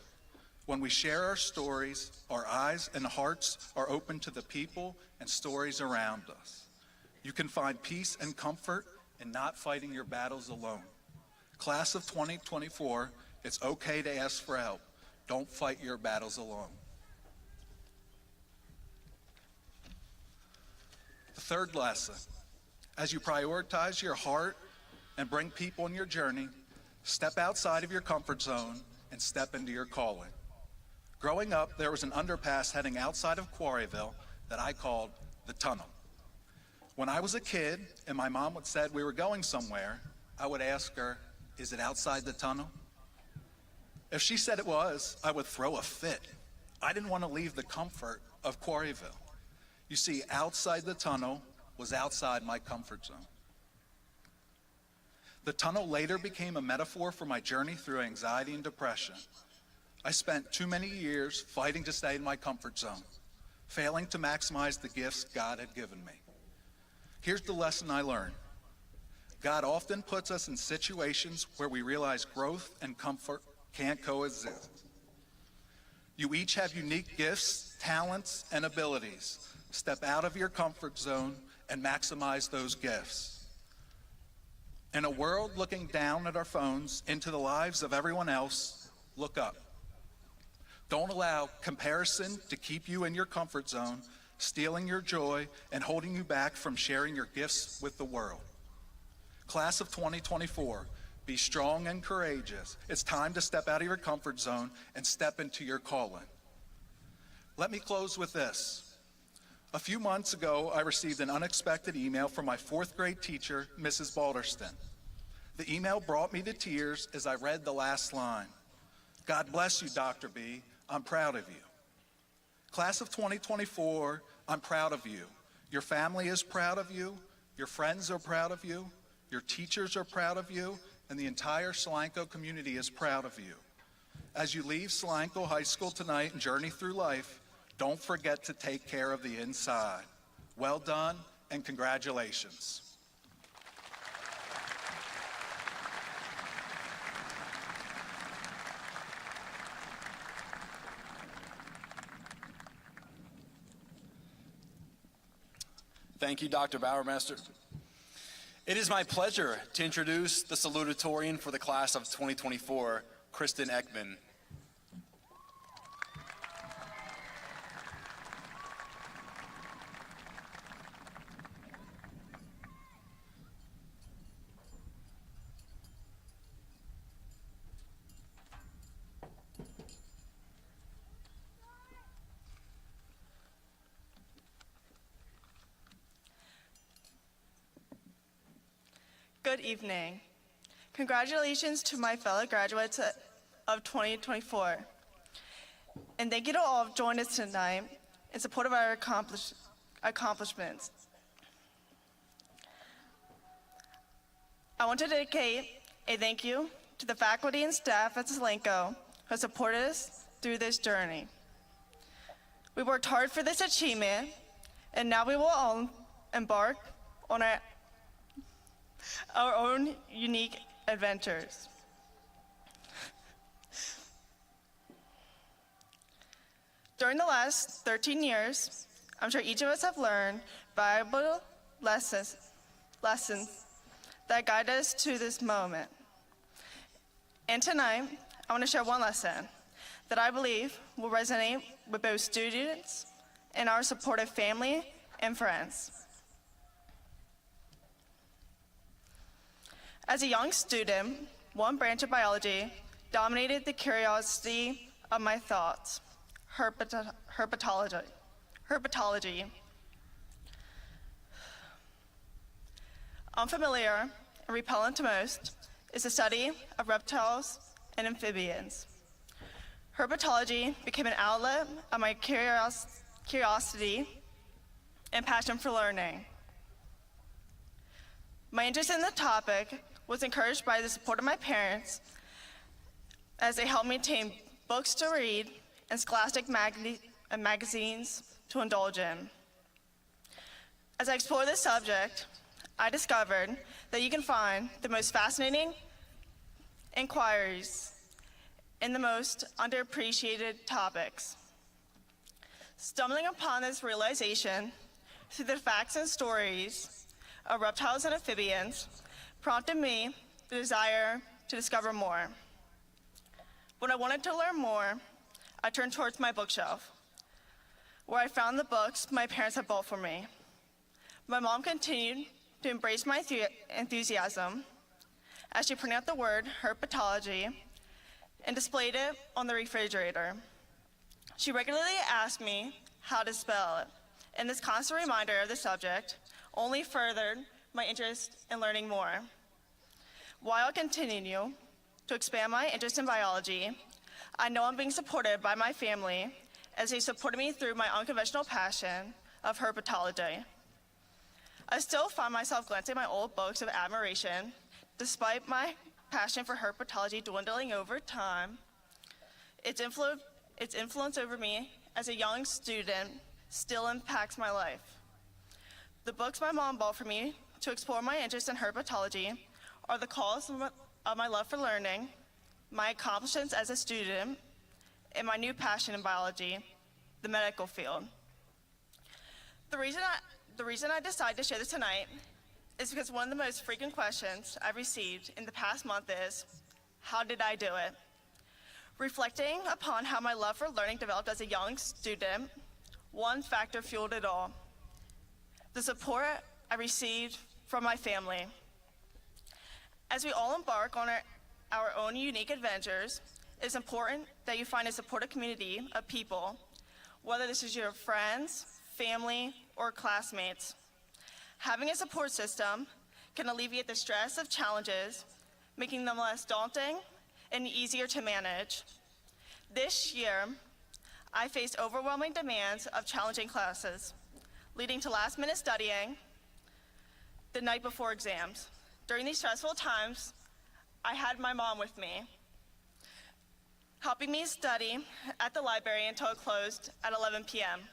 When we share our stories, our eyes and hearts are open to the people and stories around us. You can find peace and comfort in not fighting your battles alone. Class of 2024, it's okay to ask for help. Don't fight your battles alone. The third lesson, as you prioritize your heart and bring people in your journey, step outside of your comfort zone and step into your calling. Growing up, there was an underpass heading outside of Quarryville that I called the Tunnel. When I was a kid and my mom would said we were going somewhere, I would ask her, is it outside the tunnel? If she said it was, I would throw a fit. I didn't want to leave the comfort of Quarryville. You see, outside the tunnel was outside my comfort zone. The tunnel later became a metaphor for my journey through anxiety and depression. I spent too many years fighting to stay in my comfort zone, failing to maximize the gifts God had given me. Here's the lesson I learned. God often puts us in situations where we realize growth and comfort can't coexist. You each have unique gifts, talents, and abilities. Step out of your comfort zone and maximize those gifts. In a world looking down at our phones into the lives of everyone else, look up. Don't allow comparison to keep you in your comfort zone, stealing your joy and holding you back from sharing your gifts with the world. Class of 2024, be strong and courageous. It's time to step out of your comfort zone and step into your calling. Let me close with this. A few months ago, I received an unexpected email from my 4th grade teacher, Mrs. Balderston. The email brought me to tears as I read the last line. God bless you, Dr. B. I'm proud of you. Class of 2024, I'm proud of you. Your family is proud of you. Your friends are proud of you. Your teachers are proud of you. And the entire Solanco community is proud of you. As you leave Solanco High School tonight and journey through life, don't forget to take care of the inside. Well done and congratulations. Thank you, Dr. Baurermaster. It is my pleasure to introduce the Salutatorian for the class of 2024, Kristen Eckman. Good evening. Congratulations to my fellow graduates of 2024. And thank you to all who have joined us tonight in support of our accomplishments. I want to dedicate a thank you to the faculty and staff at Solanco who have supported us through this journey. We worked hard for this achievement, and now we will all embark on our own unique adventures. During the last 13 years, I'm sure each of us have learned valuable lessons that guide us to this moment. And tonight, I want to share one lesson that I believe will resonate with both students and our supportive family and friends. As a young student, one branch of biology dominated the curiosity of my thoughts: herpetology. Unfamiliar and repellent to most is the study of reptiles and amphibians. Herpetology became an outlet of my curiosity and passion for learning. My interest in the topic was encouraged by the support of my parents as they helped me obtain books to read and scholastic magazines to indulge in. As I explored this subject, I discovered that you can find the most fascinating inquiries in the most underappreciated topics. Stumbling upon this realization through the facts and stories of reptiles and amphibians prompted me the desire to discover more. When I wanted to learn more, I turned towards my bookshelf, where I found the books my parents had bought for me. My mom continued to embrace my enthusiasm as she printed out the word herpetology and displayed it on the refrigerator. She regularly asked me how to spell it, and this constant reminder of the subject only furthered my interest in learning more. While I continue to expand my interest in biology, I know I'm being supported by my family as they supported me through my unconventional passion of herpetology. I still find myself glancing at my old books of admiration, despite my passion for herpetology dwindling over time. Its influence over me as a young student still impacts my life. The books my mom bought for me to explore my interest in herpetology are the cause of my love for learning, my accomplishments as a student, and my new passion in biology, the medical field. The reason I decided to share this tonight is because one of the most frequent questions I've received in the past month is, how did I do it? Reflecting upon how my love for learning developed as a young student, one factor fueled it all: the support I received from my family. As we all embark on our own unique adventures, it's important that you find a supportive community of people, whether this is your friends, family, or classmates. Having a support system can alleviate the stress of challenges, making them less daunting and easier to manage. This year, I faced overwhelming demands of challenging classes, leading to last-minute studying the night before exams. During these stressful times, I had my mom with me, helping me study at the library until it closed at 11 p.m.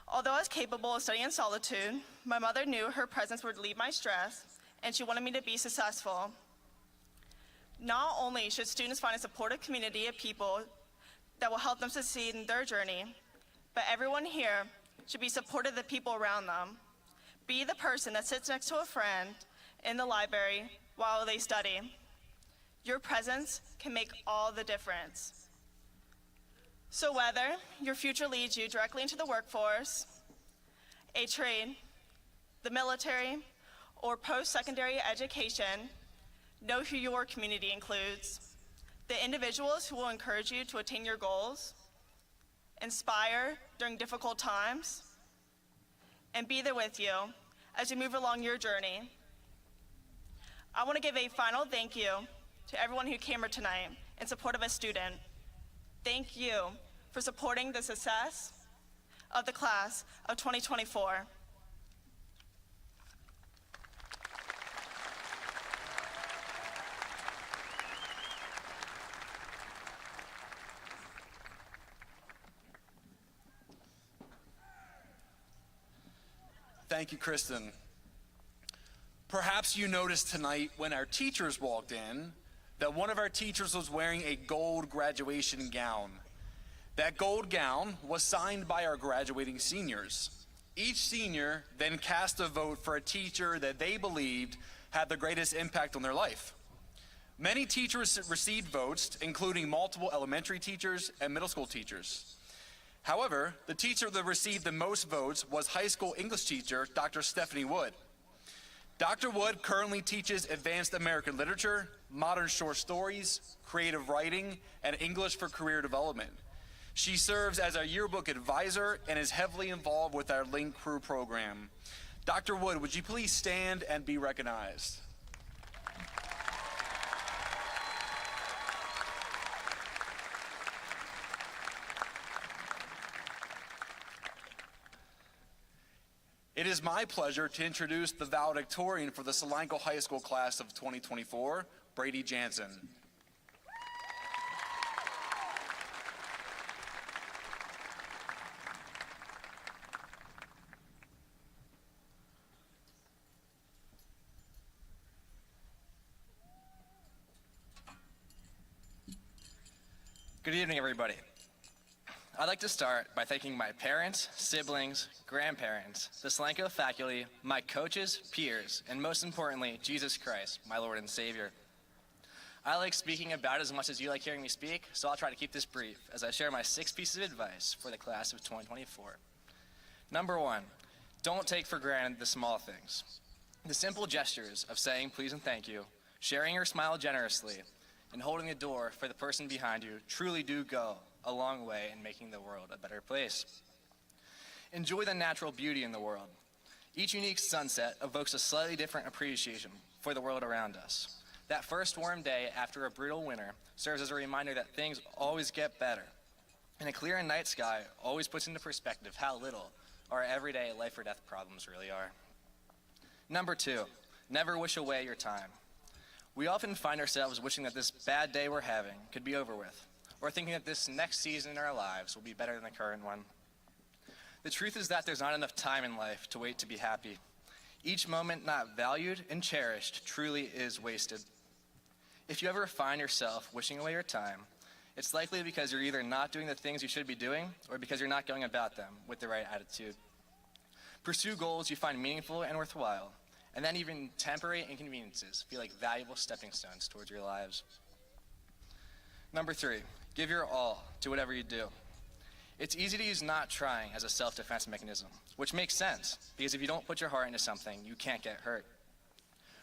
Although I was capable of studying in solitude, my mother knew her presence would relieve my stress, and she wanted me to be successful. Not only should students find a supportive community of people that will help them succeed in their journey, but everyone here should be supportive of the people around them. Be the person that sits next to a friend in the library while they study. Your presence can make all the difference. So whether your future leads you directly into the workforce, a trade, the military, or post-secondary education, know who your community includes. The individuals who will encourage you to attain your goals, inspire during difficult times, and be there with you as you move along your journey. I want to give a final thank you to everyone who came here tonight in support of a student. Thank you for supporting the success of the class of 2024. Thank you, Kristen. Perhaps you noticed tonight when our teachers walked in that one of our teachers was wearing a gold graduation gown. That gold gown was signed by our graduating seniors. Each senior then cast a vote for a teacher that they believed had the greatest impact on their life. Many teachers received votes, including multiple elementary teachers and middle school teachers. However, the teacher that received the most votes was high school English teacher, Dr. Stephanie Wood. Dr. Wood currently teaches Advanced American Literature, Modern Short Stories, Creative Writing, and English for Career Development. She serves as our yearbook advisor and is heavily involved with our Link Crew program. Dr. Wood, would you please stand and be recognized? It is my pleasure to introduce the valedictorian for the Solanco High School class of 2024, Brady Janssen. Good evening, everybody. I'd like to start by thanking my parents, siblings, grandparents, the Solanco faculty, my coaches, peers, and most importantly, Jesus Christ, my Lord and Savior. I like speaking about as much as you like hearing me speak, so I'll try to keep this brief as I share my 6 pieces of advice for the class of 2024. Number 1, don't take for granted the small things. The simple gestures of saying please and thank you, sharing your smile generously, and holding the door for the person behind you truly do go a long way in making the world a better place. Enjoy the natural beauty in the world. Each unique sunset evokes a slightly different appreciation for the world around us. That first warm day after a brutal winter serves as a reminder that things always get better. And a clear night sky always puts into perspective how little our everyday life or death problems really are. Number 2, never wish away your time. We often find ourselves wishing that this bad day we're having could be over with, or thinking that this next season in our lives will be better than the current one. The truth is that there's not enough time in life to wait to be happy. Each moment not valued and cherished truly is wasted. If you ever find yourself wishing away your time, it's likely because you're either not doing the things you should be doing or because you're not going about them with the right attitude. Pursue goals you find meaningful and worthwhile, and then even temporary inconveniences feel like valuable stepping stones towards your lives. Number 3, give your all to whatever you do. It's easy to use not trying as a self-defense mechanism, which makes sense, because if you don't put your heart into something, you can't get hurt.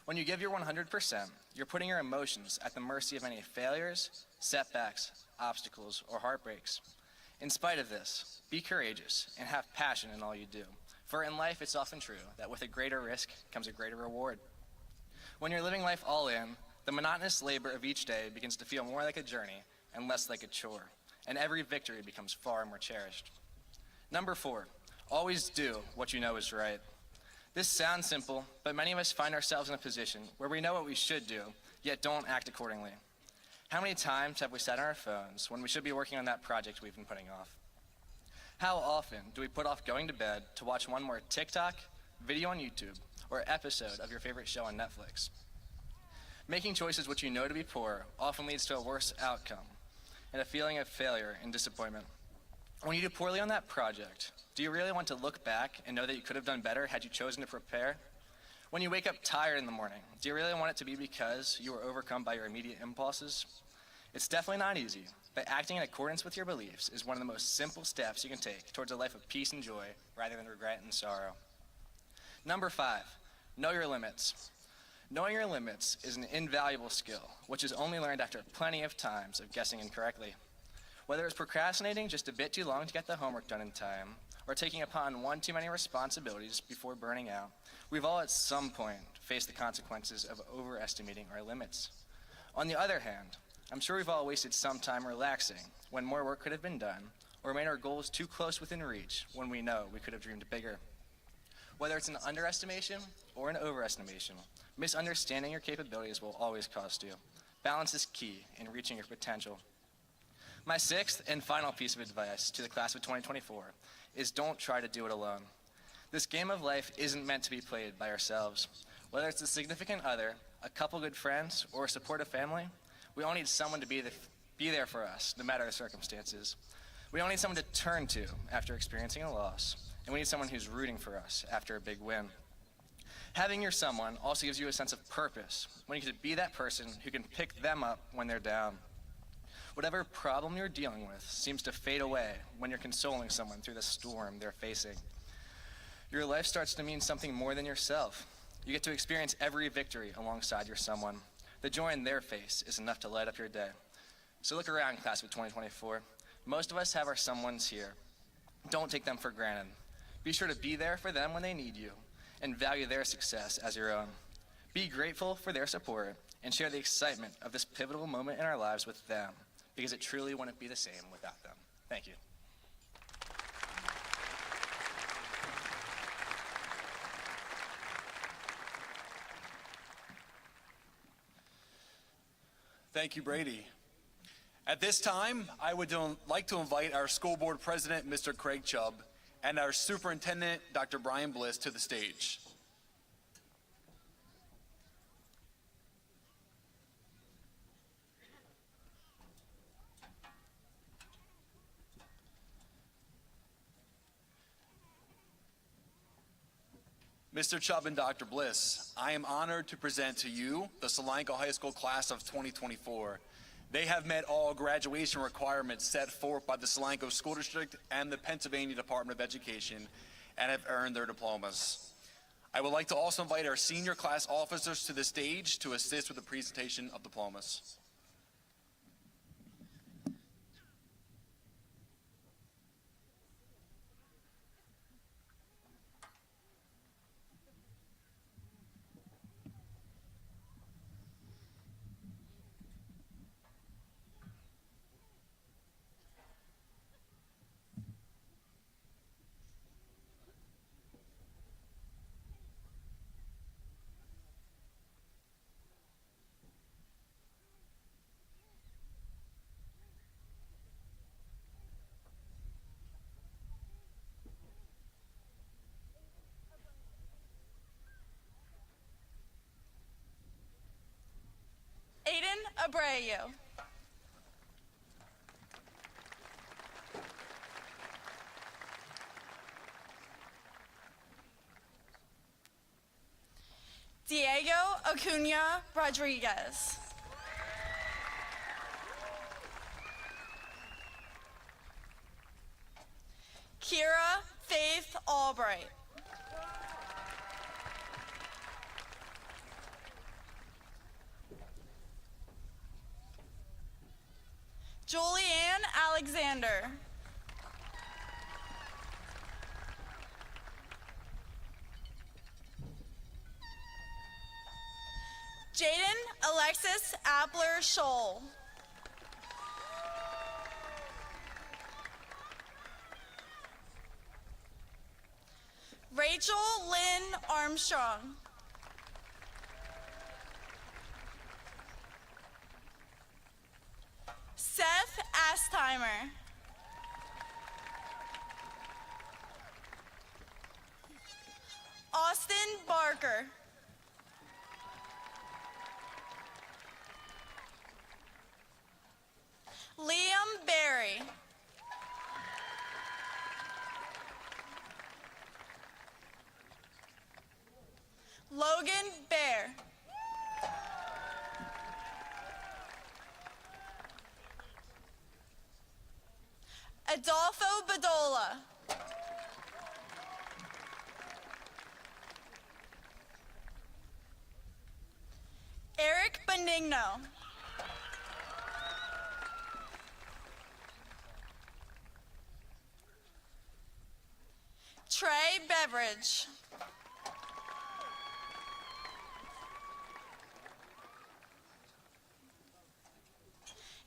When you give your 100%, you're putting your emotions at the mercy of any failures, setbacks, obstacles, or heartbreaks. In spite of this, be courageous and have passion in all you do, for in life it's often true that with a greater risk comes a greater reward. When you're living life all in, the monotonous labor of each day begins to feel more like a journey and less like a chore, and every victory becomes far more cherished. Number 4, always do what you know is right. This sounds simple, but many of us find ourselves in a position where we know what we should do, yet don't act accordingly. How many times have we sat on our phones when we should be working on that project we've been putting off? How often do we put off going to bed to watch one more TikTok, video on YouTube, or episode of your favorite show on Netflix? Making choices which you know to be poor often leads to a worse outcome and a feeling of failure and disappointment. When you do poorly on that project, do you really want to look back and know that you could have done better had you chosen to prepare? When you wake up tired in the morning, do you really want it to be because you were overcome by your immediate impulses? It's definitely not easy, but acting in accordance with your beliefs is one of the most simple steps you can take towards a life of peace and joy rather than regret and sorrow. Number 5, know your limits. Knowing your limits is an invaluable skill, which is only learned after plenty of times of guessing incorrectly. Whether it's procrastinating just a bit too long to get the homework done in time, or taking upon one too many responsibilities before burning out, we've all at some point faced the consequences of overestimating our limits. On the other hand, I'm sure we've all wasted some time relaxing when more work could have been done, or made our goals too close within reach when we know we could have dreamed bigger. Whether it's an underestimation or an overestimation, misunderstanding your capabilities will always cost you. Balance is key in reaching your potential. My 6th and final piece of advice to the class of 2024 is don't try to do it alone. This game of life isn't meant to be played by ourselves. Whether it's a significant other, a couple good friends, or a supportive family, we all need someone to be there for us, no matter the circumstances. We all need someone to turn to after experiencing a loss, and we need someone who's rooting for us after a big win. Having your someone also gives you a sense of purpose when you get to be that person who can pick them up when they're down. Whatever problem you're dealing with seems to fade away when you're consoling someone through the storm they're facing. Your life starts to mean something more than yourself. You get to experience every victory alongside your someone. The joy in their face is enough to light up your day. So look around, class of 2024. Most of us have our someones here. Don't take them for granted. Be sure to be there for them when they need you and value their success as your own. Be grateful for their support and share the excitement of this pivotal moment in our lives with them, because it truly wouldn't be the same without them. Thank you. Thank you, Brady. At this time, I would like to invite our school board president, Mr. Craig Chubb, and our superintendent, Dr. Brian Bliss, to the stage. Mr. Chubb and Dr. Bliss, I am honored to present to you the Solanco High School class of 2024. They have met all graduation requirements set forth by the Solanco School District and the Pennsylvania Department of Education and have earned their diplomas. I would like to also invite our senior class officers to the stage to assist with the presentation of diplomas. Abreu. Diego Acuna Rodriguez. Kira Faith Albright. Julianne Alexander. Jaden Alexis Appler Scholl. Rachel Lynn Armstrong. Seth Astheimer. Austin Barker. Liam Berry. Logan Adolfo Badola. Eric Benigno. Trey Beveridge.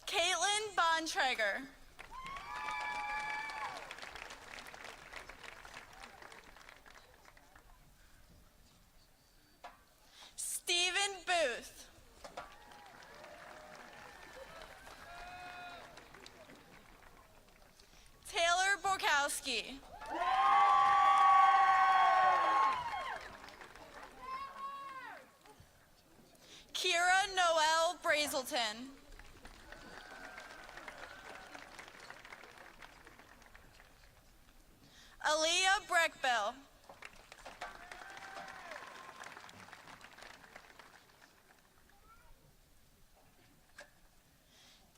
Caitlin Bontrager. Stephen Booth. Taylor Borkowski. Kira Noel Brazelton. Aaliyah Breckbell.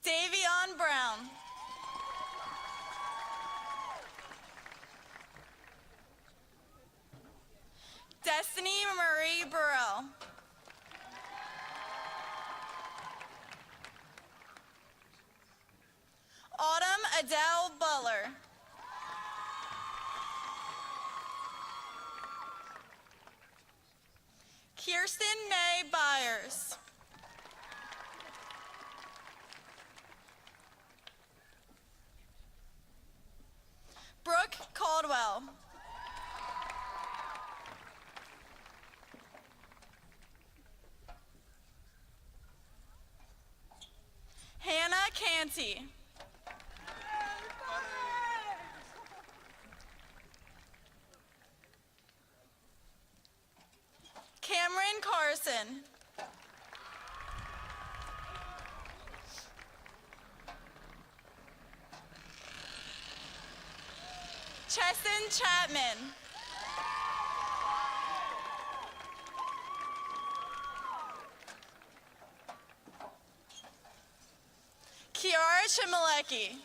Davion Brown. Destiny Marie Burrell. Autumn Adele Butler. Kirsten May Byers. Brooke Caldwell. Hannah Canty. Cameron Carson. Cheston Chapman. Kiara Chmielewski.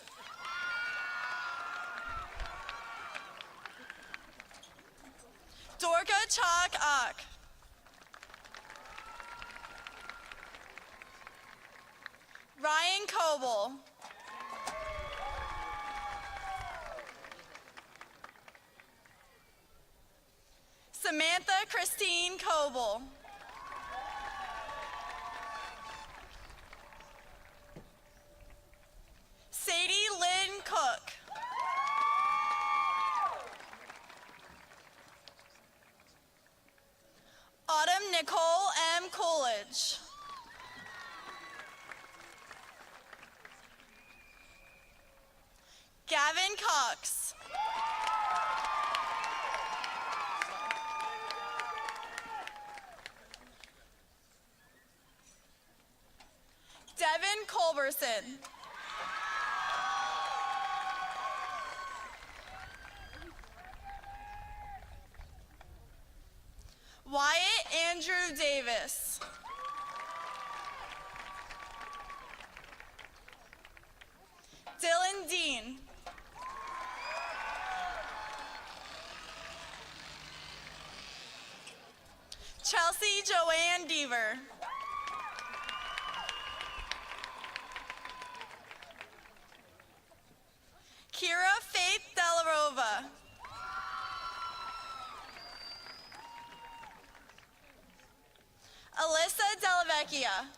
Dorka Chalk Ock. Ryan Coble. Samantha Christine Coble. Sadie Lynn Cook. Autumn Nicole M. Coolidge. Gavin Cox. Devin Culberson. Wyatt Andrew Davis. Dylan Dean. Chelsea Joanne Deaver. Kira Faith Delarova. Alyssa Delavecchia.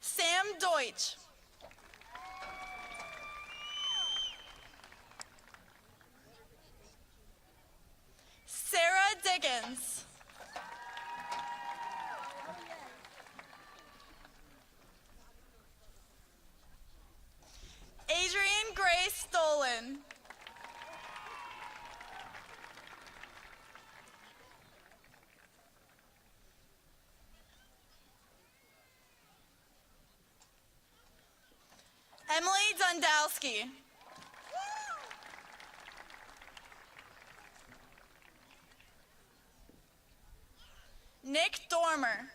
Sam Deutsch. Sarah Dickens. Adrian Grace Stolen. Emily Dundowski. Nick Dormer.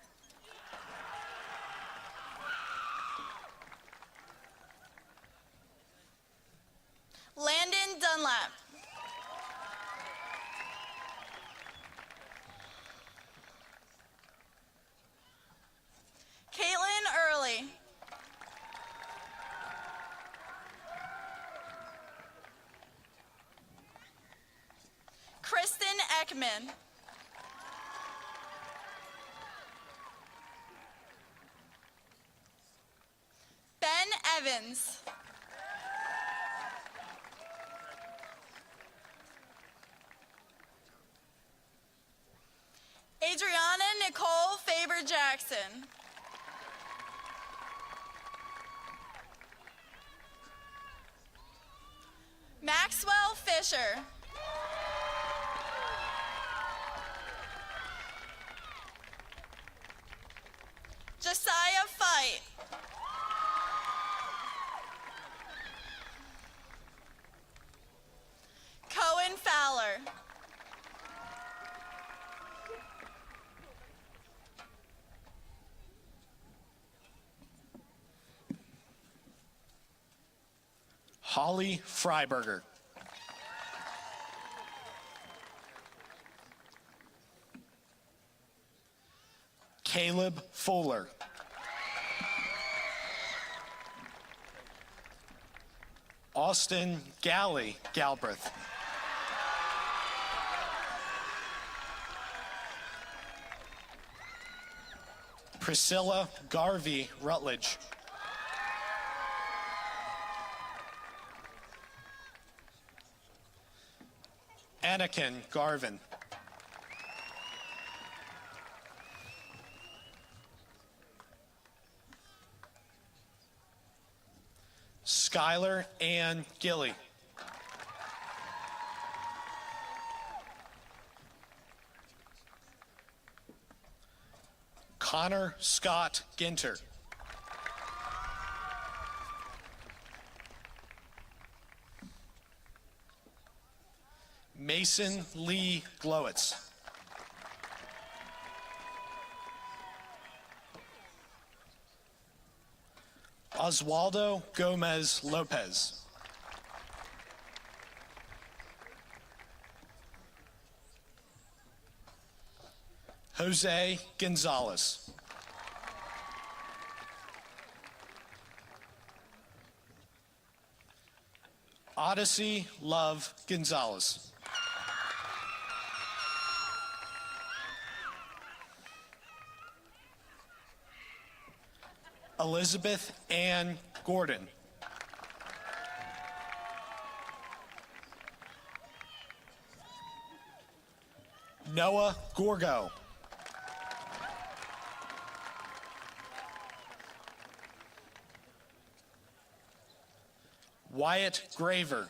Eckman. Ben Evans. Adriana Nicole Faber-Jackson. Maxwell Fisher. Josiah Fight. Cohen Fowler. Holly Freiberger. Caleb Fuller. Austin Galley Galbraith. Priscilla Garvey Rutledge. Anakin Garvin. Skylar Ann Gilly. Connor Scott Ginter. Mason Lee Glowitz. Oswaldo Gomez Lopez. Jose Gonzalez. Odyssey Love Gonzalez. Elizabeth Ann Gordon. Noah Gorgo. Wyatt Graver.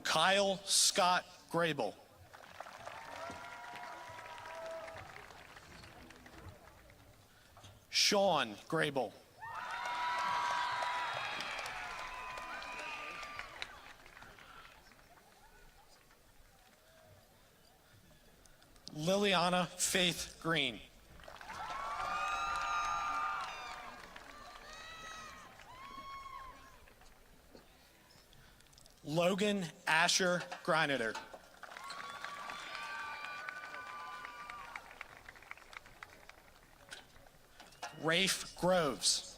Kyle Scott Grable. Sean Grable. Liliana Faith Green. Logan Asher Grinader. Rafe Groves.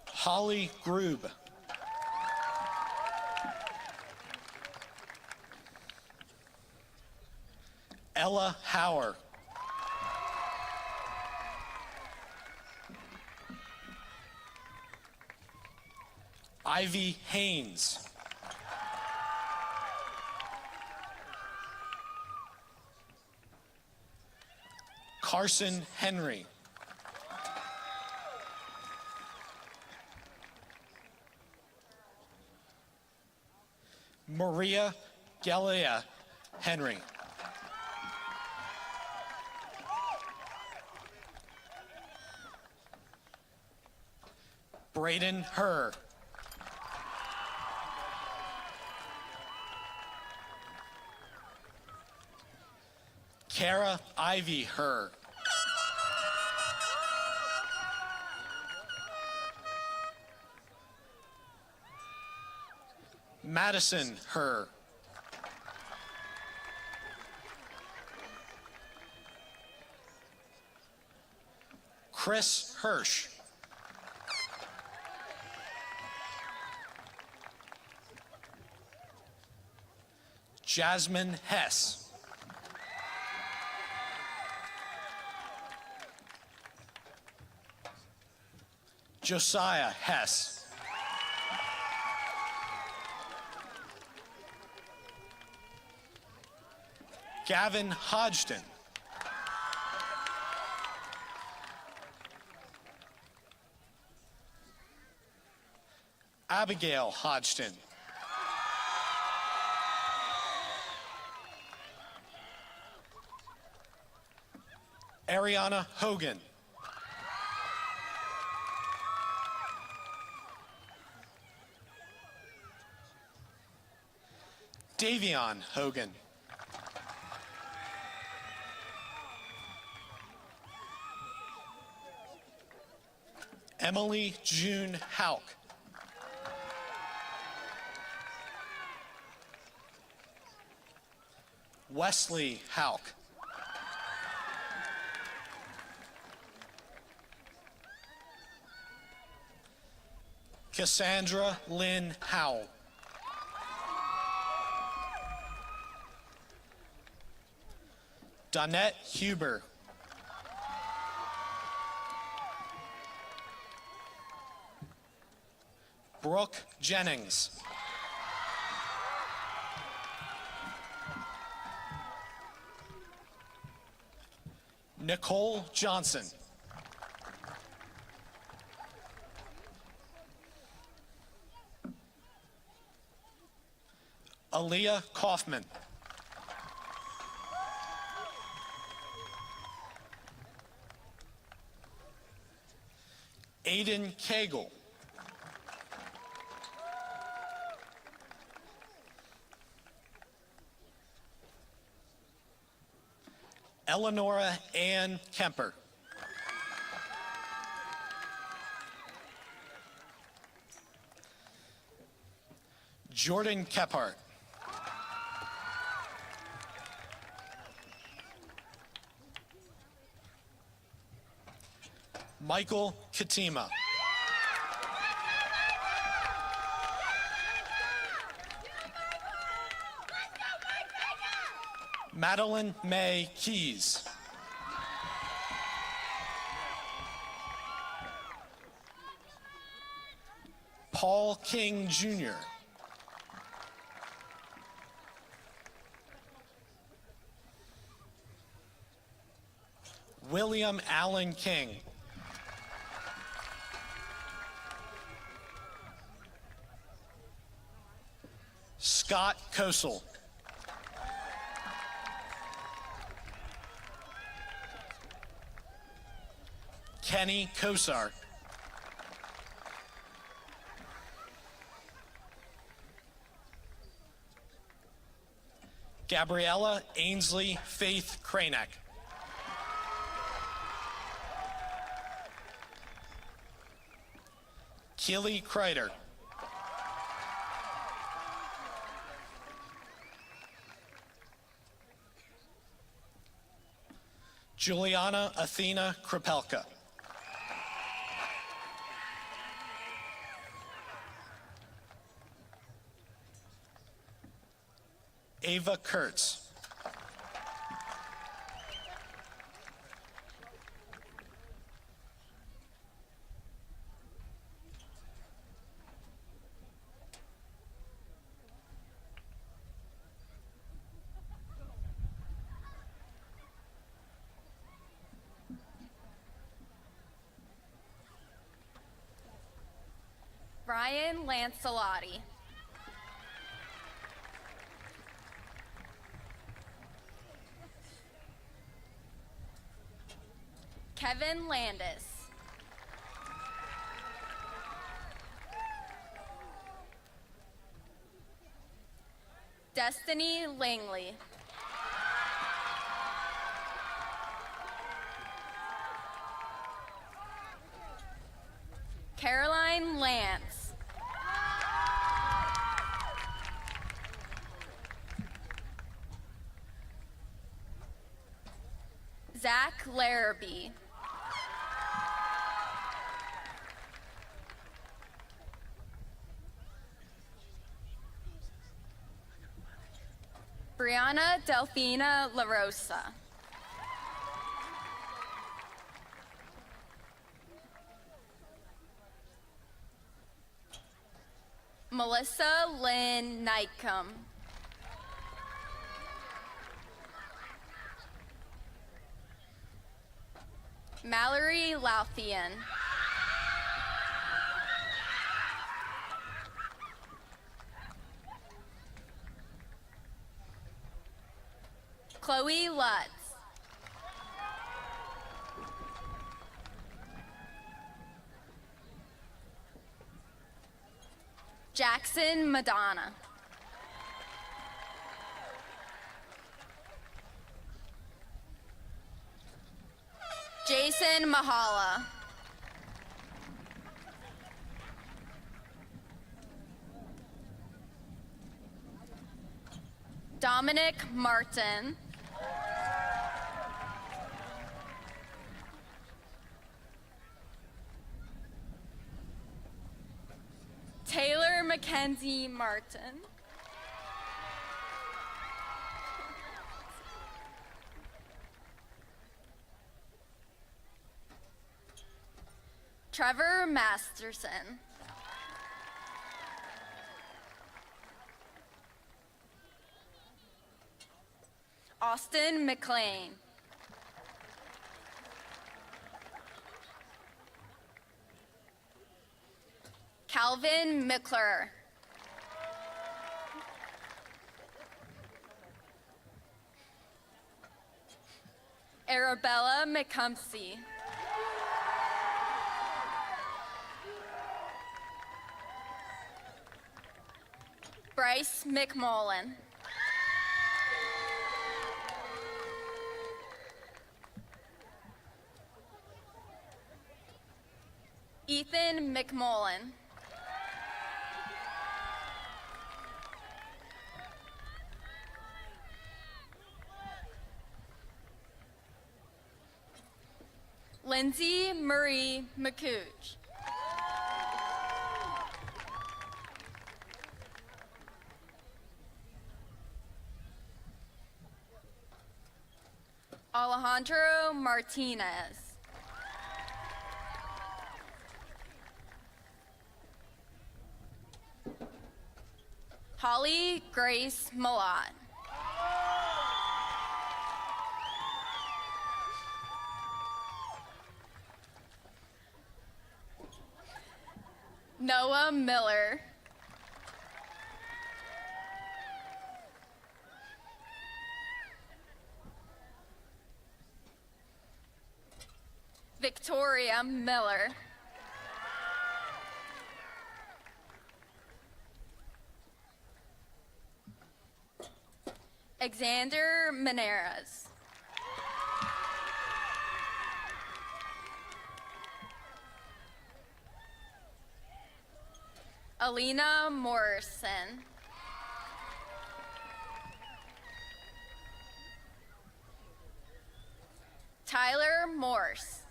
Holly Grube. Ella Hauer. Ivy Haynes. Carson Henry. Maria Galea Henry. Braden Herr. Kara Ivy Herr. Madison Herr. Chris Hirsch. Jasmine Hess. Josiah Hess. Gavin Hodgson. Abigail Hodgson. Ariana Hogan. Davion Hogan. Emily June Hauk. Wesley Hauk. Cassandra Lynn Howell. Donette Huber. Brooke Jennings. Nicole Johnson. Aaliyah Kaufman. Aiden Cagle. Eleonora Ann Kemper. Jordan Kephart. Michael Katima. Madeline May Keys. Paul King Jr. William Allen King. Scott Kosel. Kenny Kosar. Gabriella Ainsley Faith Kranek. Keely Kreider. Juliana Athena Krapelka. Ava Kurtz. Brian Lancelotti. Kevin Landis. Destiny Langley. Caroline Lance. Zach Larrabee. Brianna Delfina La Rosa. Melissa Lynn Nightcomb. Mallory Louthian. Chloe Lutz. Jackson Madonna. Jason Mahala. Dominic Martin. Taylor Mackenzie Martin. Trevor Masterson. Austin McLean. Calvin McClure. Arabella McCumsey. Bryce McMullen. Ethan McMullen. Lindsay Marie McCooch. Alejandro Martinez. Holly Grace Malott. Noah Miller. Victoria Miller. Alexander Meneras. Alina Morrison. Tyler Morse.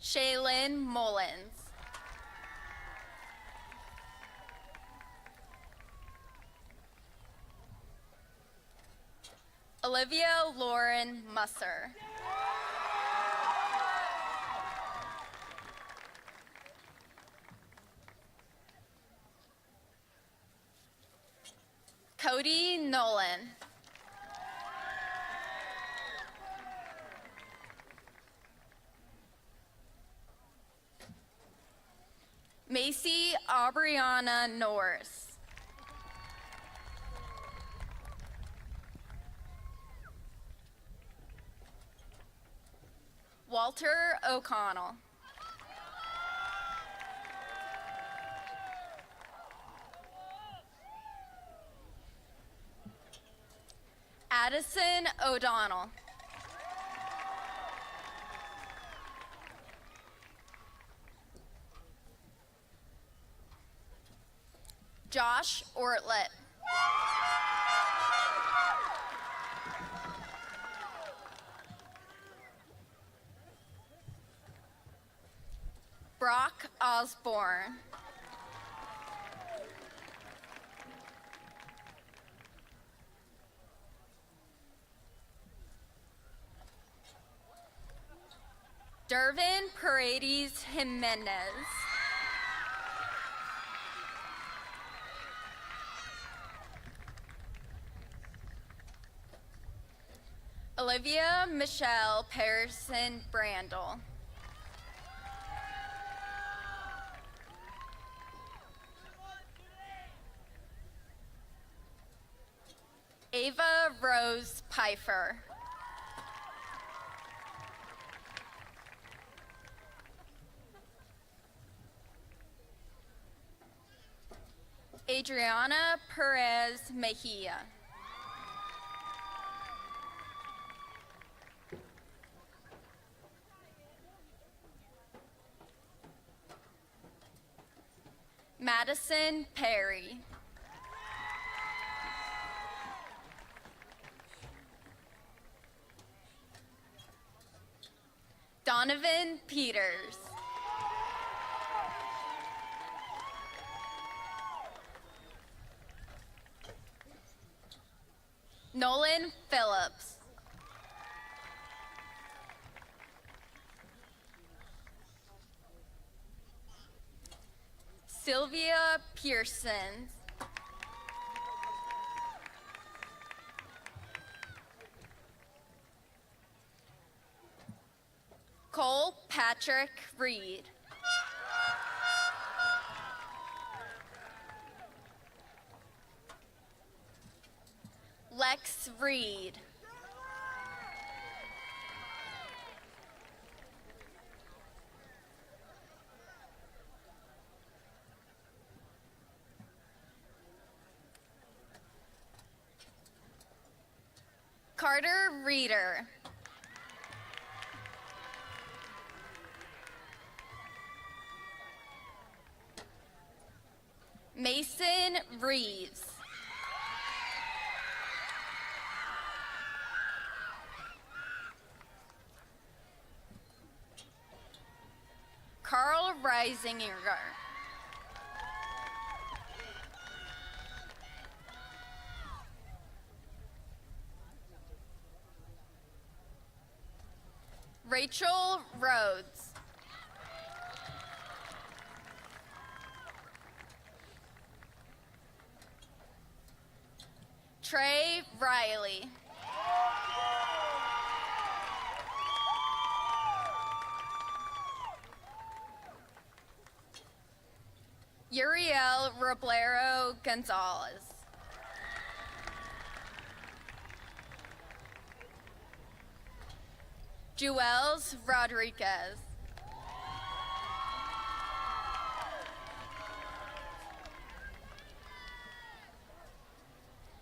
Shaylin Mullins. Olivia Lauren Musser. Cody Nolan. Macy Aubriana Norris. Walter O'Connell. Addison O'Donnell. Josh Ortlet. Brock Osborne. Dervin Paredes Jimenez. Olivia Michelle Pearson Brandel. Ava Rose Pfeiffer. Adriana Perez Mejia. Madison Perry. Donovan Peters. Nolan Phillips. Sylvia Pearson. Cole Patrick Reed. Lex Reed. Carter Reeder. Mason Reeves. Carl Reisinger. Rachel Rhodes. Trey Riley. Uriel Roblero Gonzalez. Juels Rodriguez.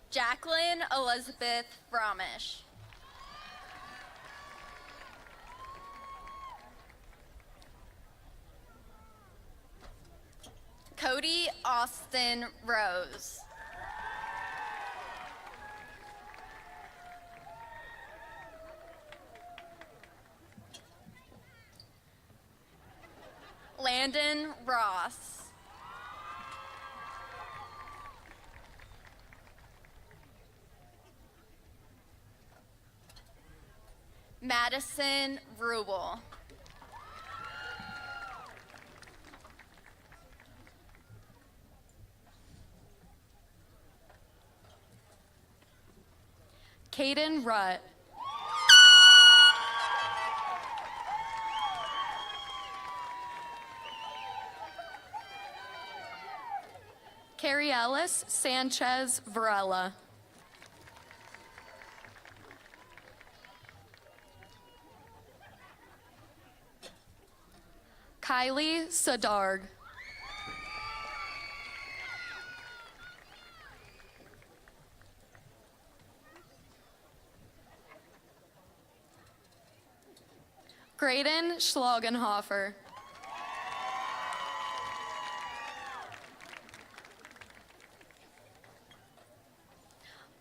Jacqueline Elizabeth Bramish. Cody Austin Rose. Landon Ross. Madison Rubel. Caden Rutt. Carrie Ellis Sanchez Varela. Kylie Sadarg. Graydon Schlagenhofer.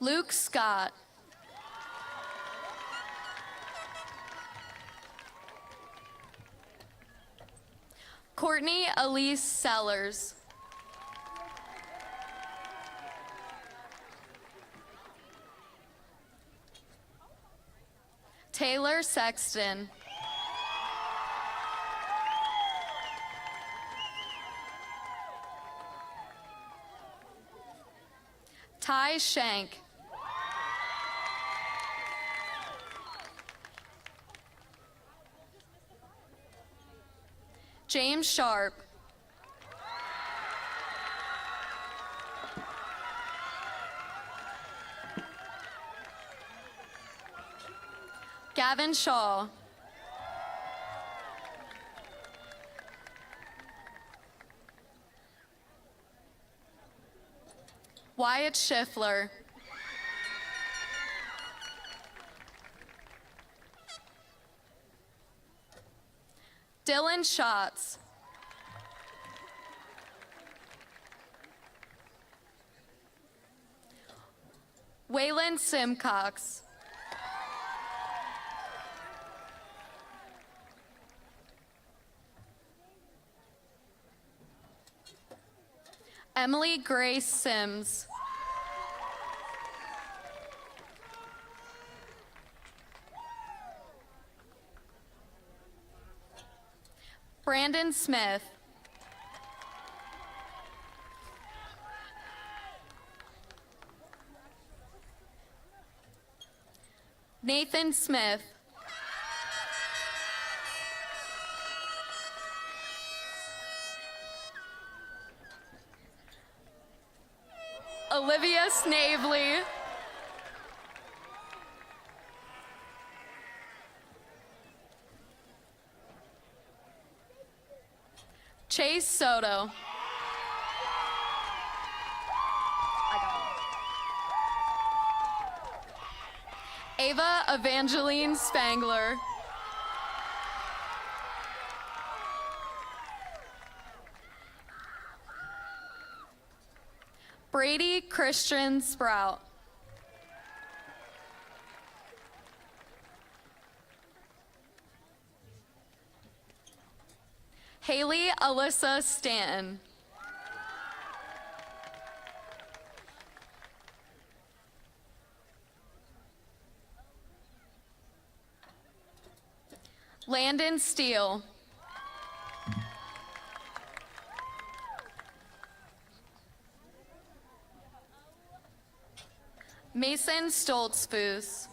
Luke Scott. Courtney Elise Sellers. Taylor Sexton. Ty Shank. James Sharp. Gavin Shaw. Wyatt Schiffler. Dylan Schatz. Waylon Simcox. Emily Grace Sims. Brandon Smith. Nathan Smith. Olivia Snavely. Chase Soto. Ava Evangeline Spangler. Brady Christian Sprout. Haley Alyssa Stanton. Landon Steele. Mason Stoltzfus.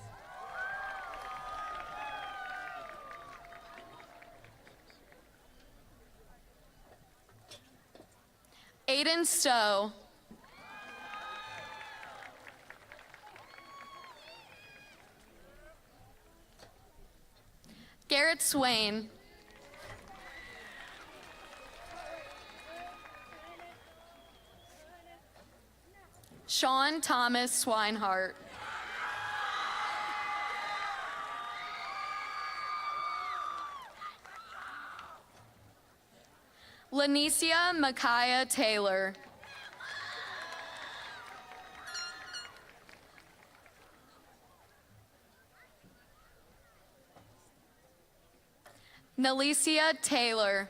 Aiden Stowe. Garrett Swain. Sean Thomas Swinehart. Lanicia Micaiah Taylor. Nalicia Taylor.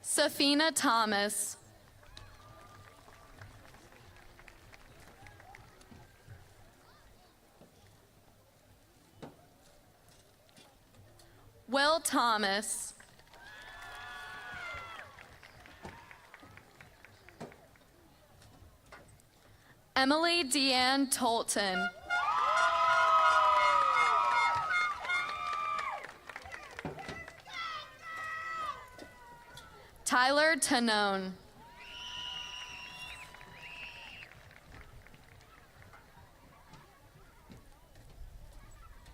Safina Thomas. Will Thomas. Emily Deanne Tolton. Tyler Tanone.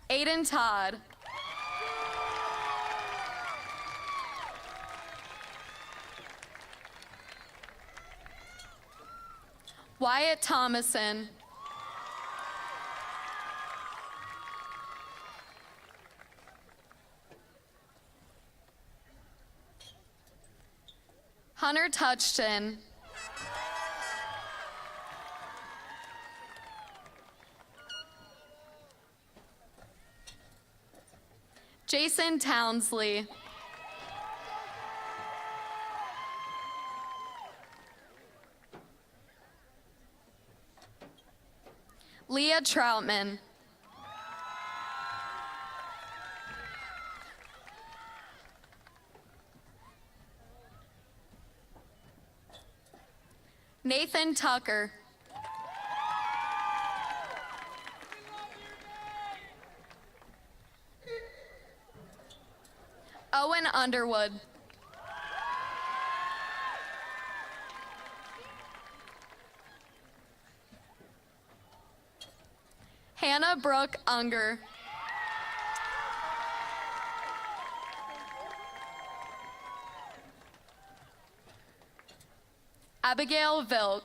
Aiden Todd. Wyatt Thomason. Hunter Touchton. Jason Townsley. Leah Troutman. Nathan Tucker. Owen Underwood. Hannah Brooke Unger. Abigail Vilk.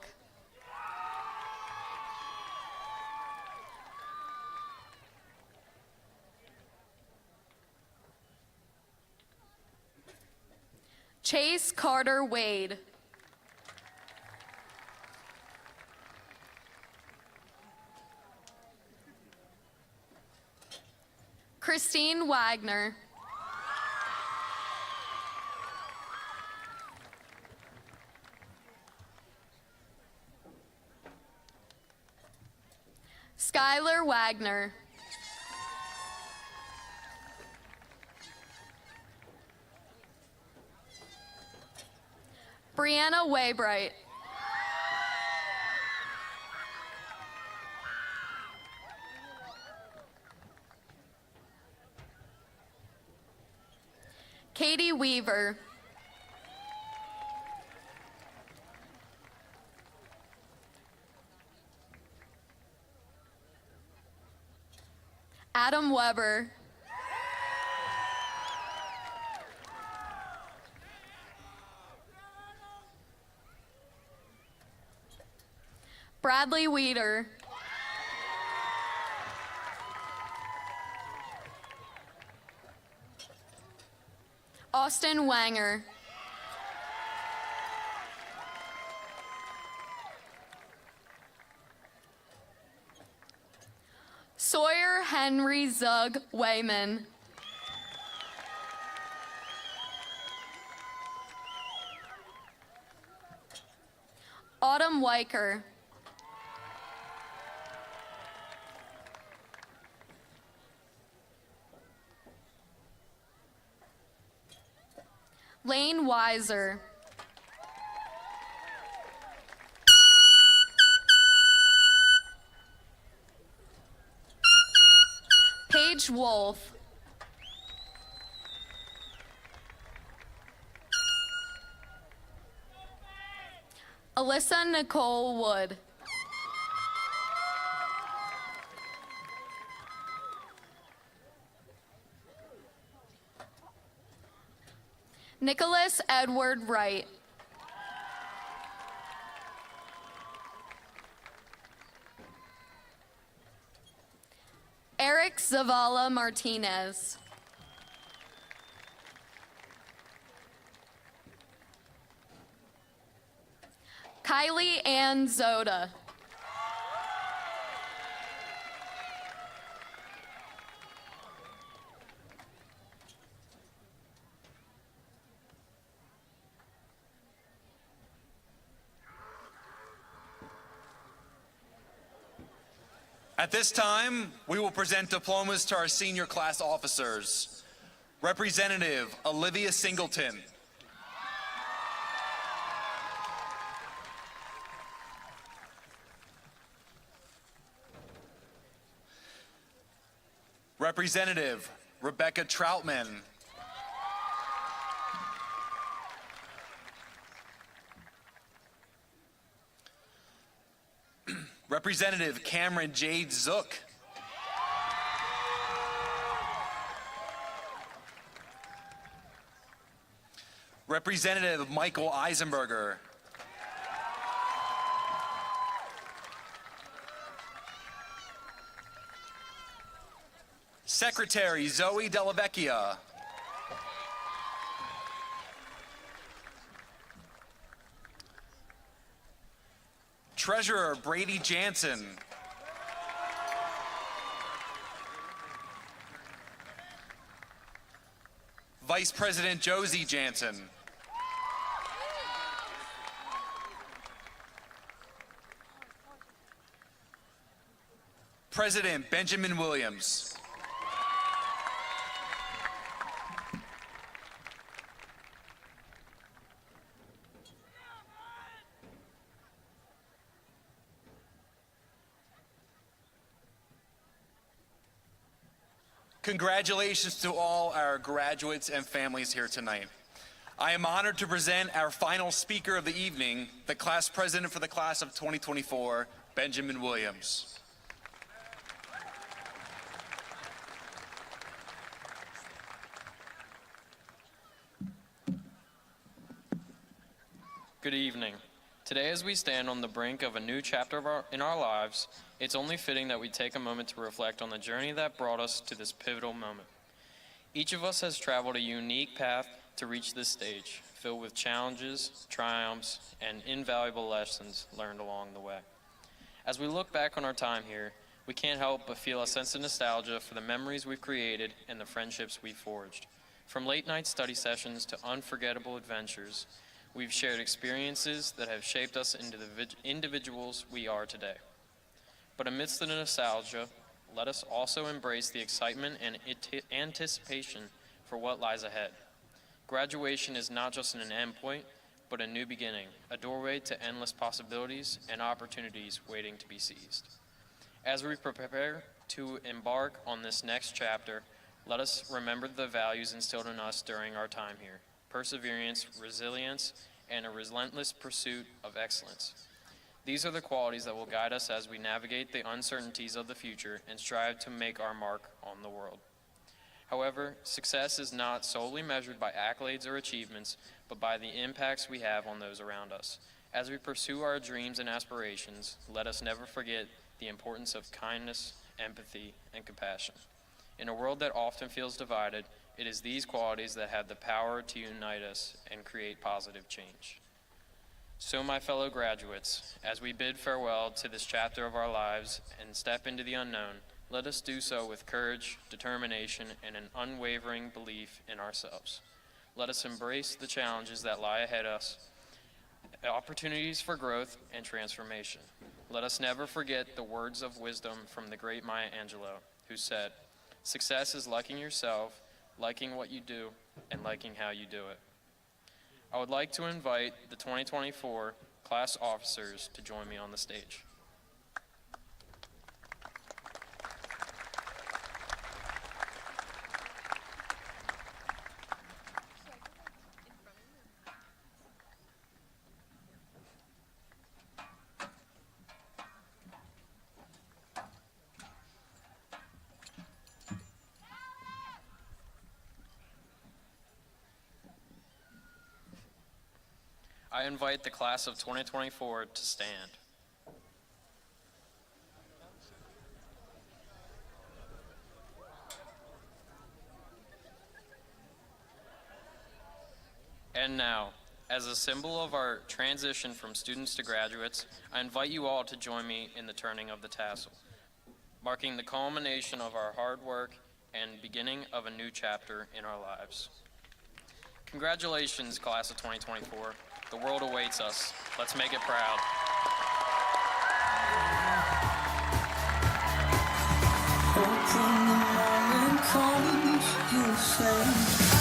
Chase Carter Wade. Christine Wagner. Skylar Wagner. Brianna Waybright. Katie Weaver. Adam Weber. Bradley Weeder. Austin Wanger. Sawyer Henry Zug Weyman. Autumn Weicker. Lane Weiser. Paige Wolf. Alyssa Nicole Wood. Nicholas Edward Wright. Eric Zavala Martinez. Kylie Ann Zoda. At this time, we will present diplomas to our senior class officers. Representative Olivia Singleton. Representative Rebecca Troutman. Representative Cameron Jade Zook. Representative Michael Eisenberger. Secretary Zoe Dellavecchia. Treasurer Brady Janssen. Vice President Josie Janssen. President Benjamin Williams. Congratulations to all our graduates and families here tonight. I am honored to present our final speaker of the evening, the class president for the class of 2024, Benjamin Williams. Good evening. Today, as we stand on the brink of a new chapter in our lives, it's only fitting that we take a moment to reflect on the journey that brought us to this pivotal moment. Each of us has traveled a unique path to reach this stage, filled with challenges, triumphs, and invaluable lessons learned along the way. As we look back on our time here, we can't help but feel a sense of nostalgia for the memories we've created and the friendships we've forged. From late-night study sessions to unforgettable adventures, we've shared experiences that have shaped us into the individuals we are today. But amidst the nostalgia, let us also embrace the excitement and anticipation for what lies ahead. Graduation is not just an endpoint, but a new beginning, a doorway to endless possibilities and opportunities waiting to be seized. As we prepare to embark on this next chapter, let us remember the values instilled in us during our time here: perseverance, resilience, and a relentless pursuit of excellence. These are the qualities that will guide us as we navigate the uncertainties of the future and strive to make our mark on the world. However, success is not solely measured by accolades or achievements, but by the impacts we have on those around us. As we pursue our dreams and aspirations, let us never forget the importance of kindness, empathy, and compassion. In a world that often feels divided, it is these qualities that have the power to unite us and create positive change. So, my fellow graduates, as we bid farewell to this chapter of our lives and step into the unknown, let us do so with courage, determination, and an unwavering belief in ourselves. Let us embrace the challenges that lie ahead of us, opportunities for growth and transformation. Let us never forget the words of wisdom from the great Maya Angelou, who said, "Success is liking yourself, liking what you do, and liking how you do it." I would like to invite the 2024 class officers to join me on the stage. I invite the class of 2024 to stand. And now, as a symbol of our transition from students to graduates, I invite you all to join me in the turning of the tassel, marking the culmination of our hard work and beginning of a new chapter in our lives. Congratulations, class of 2024. The world awaits us. Let's make it proud. Hope when the moment comes, you'll say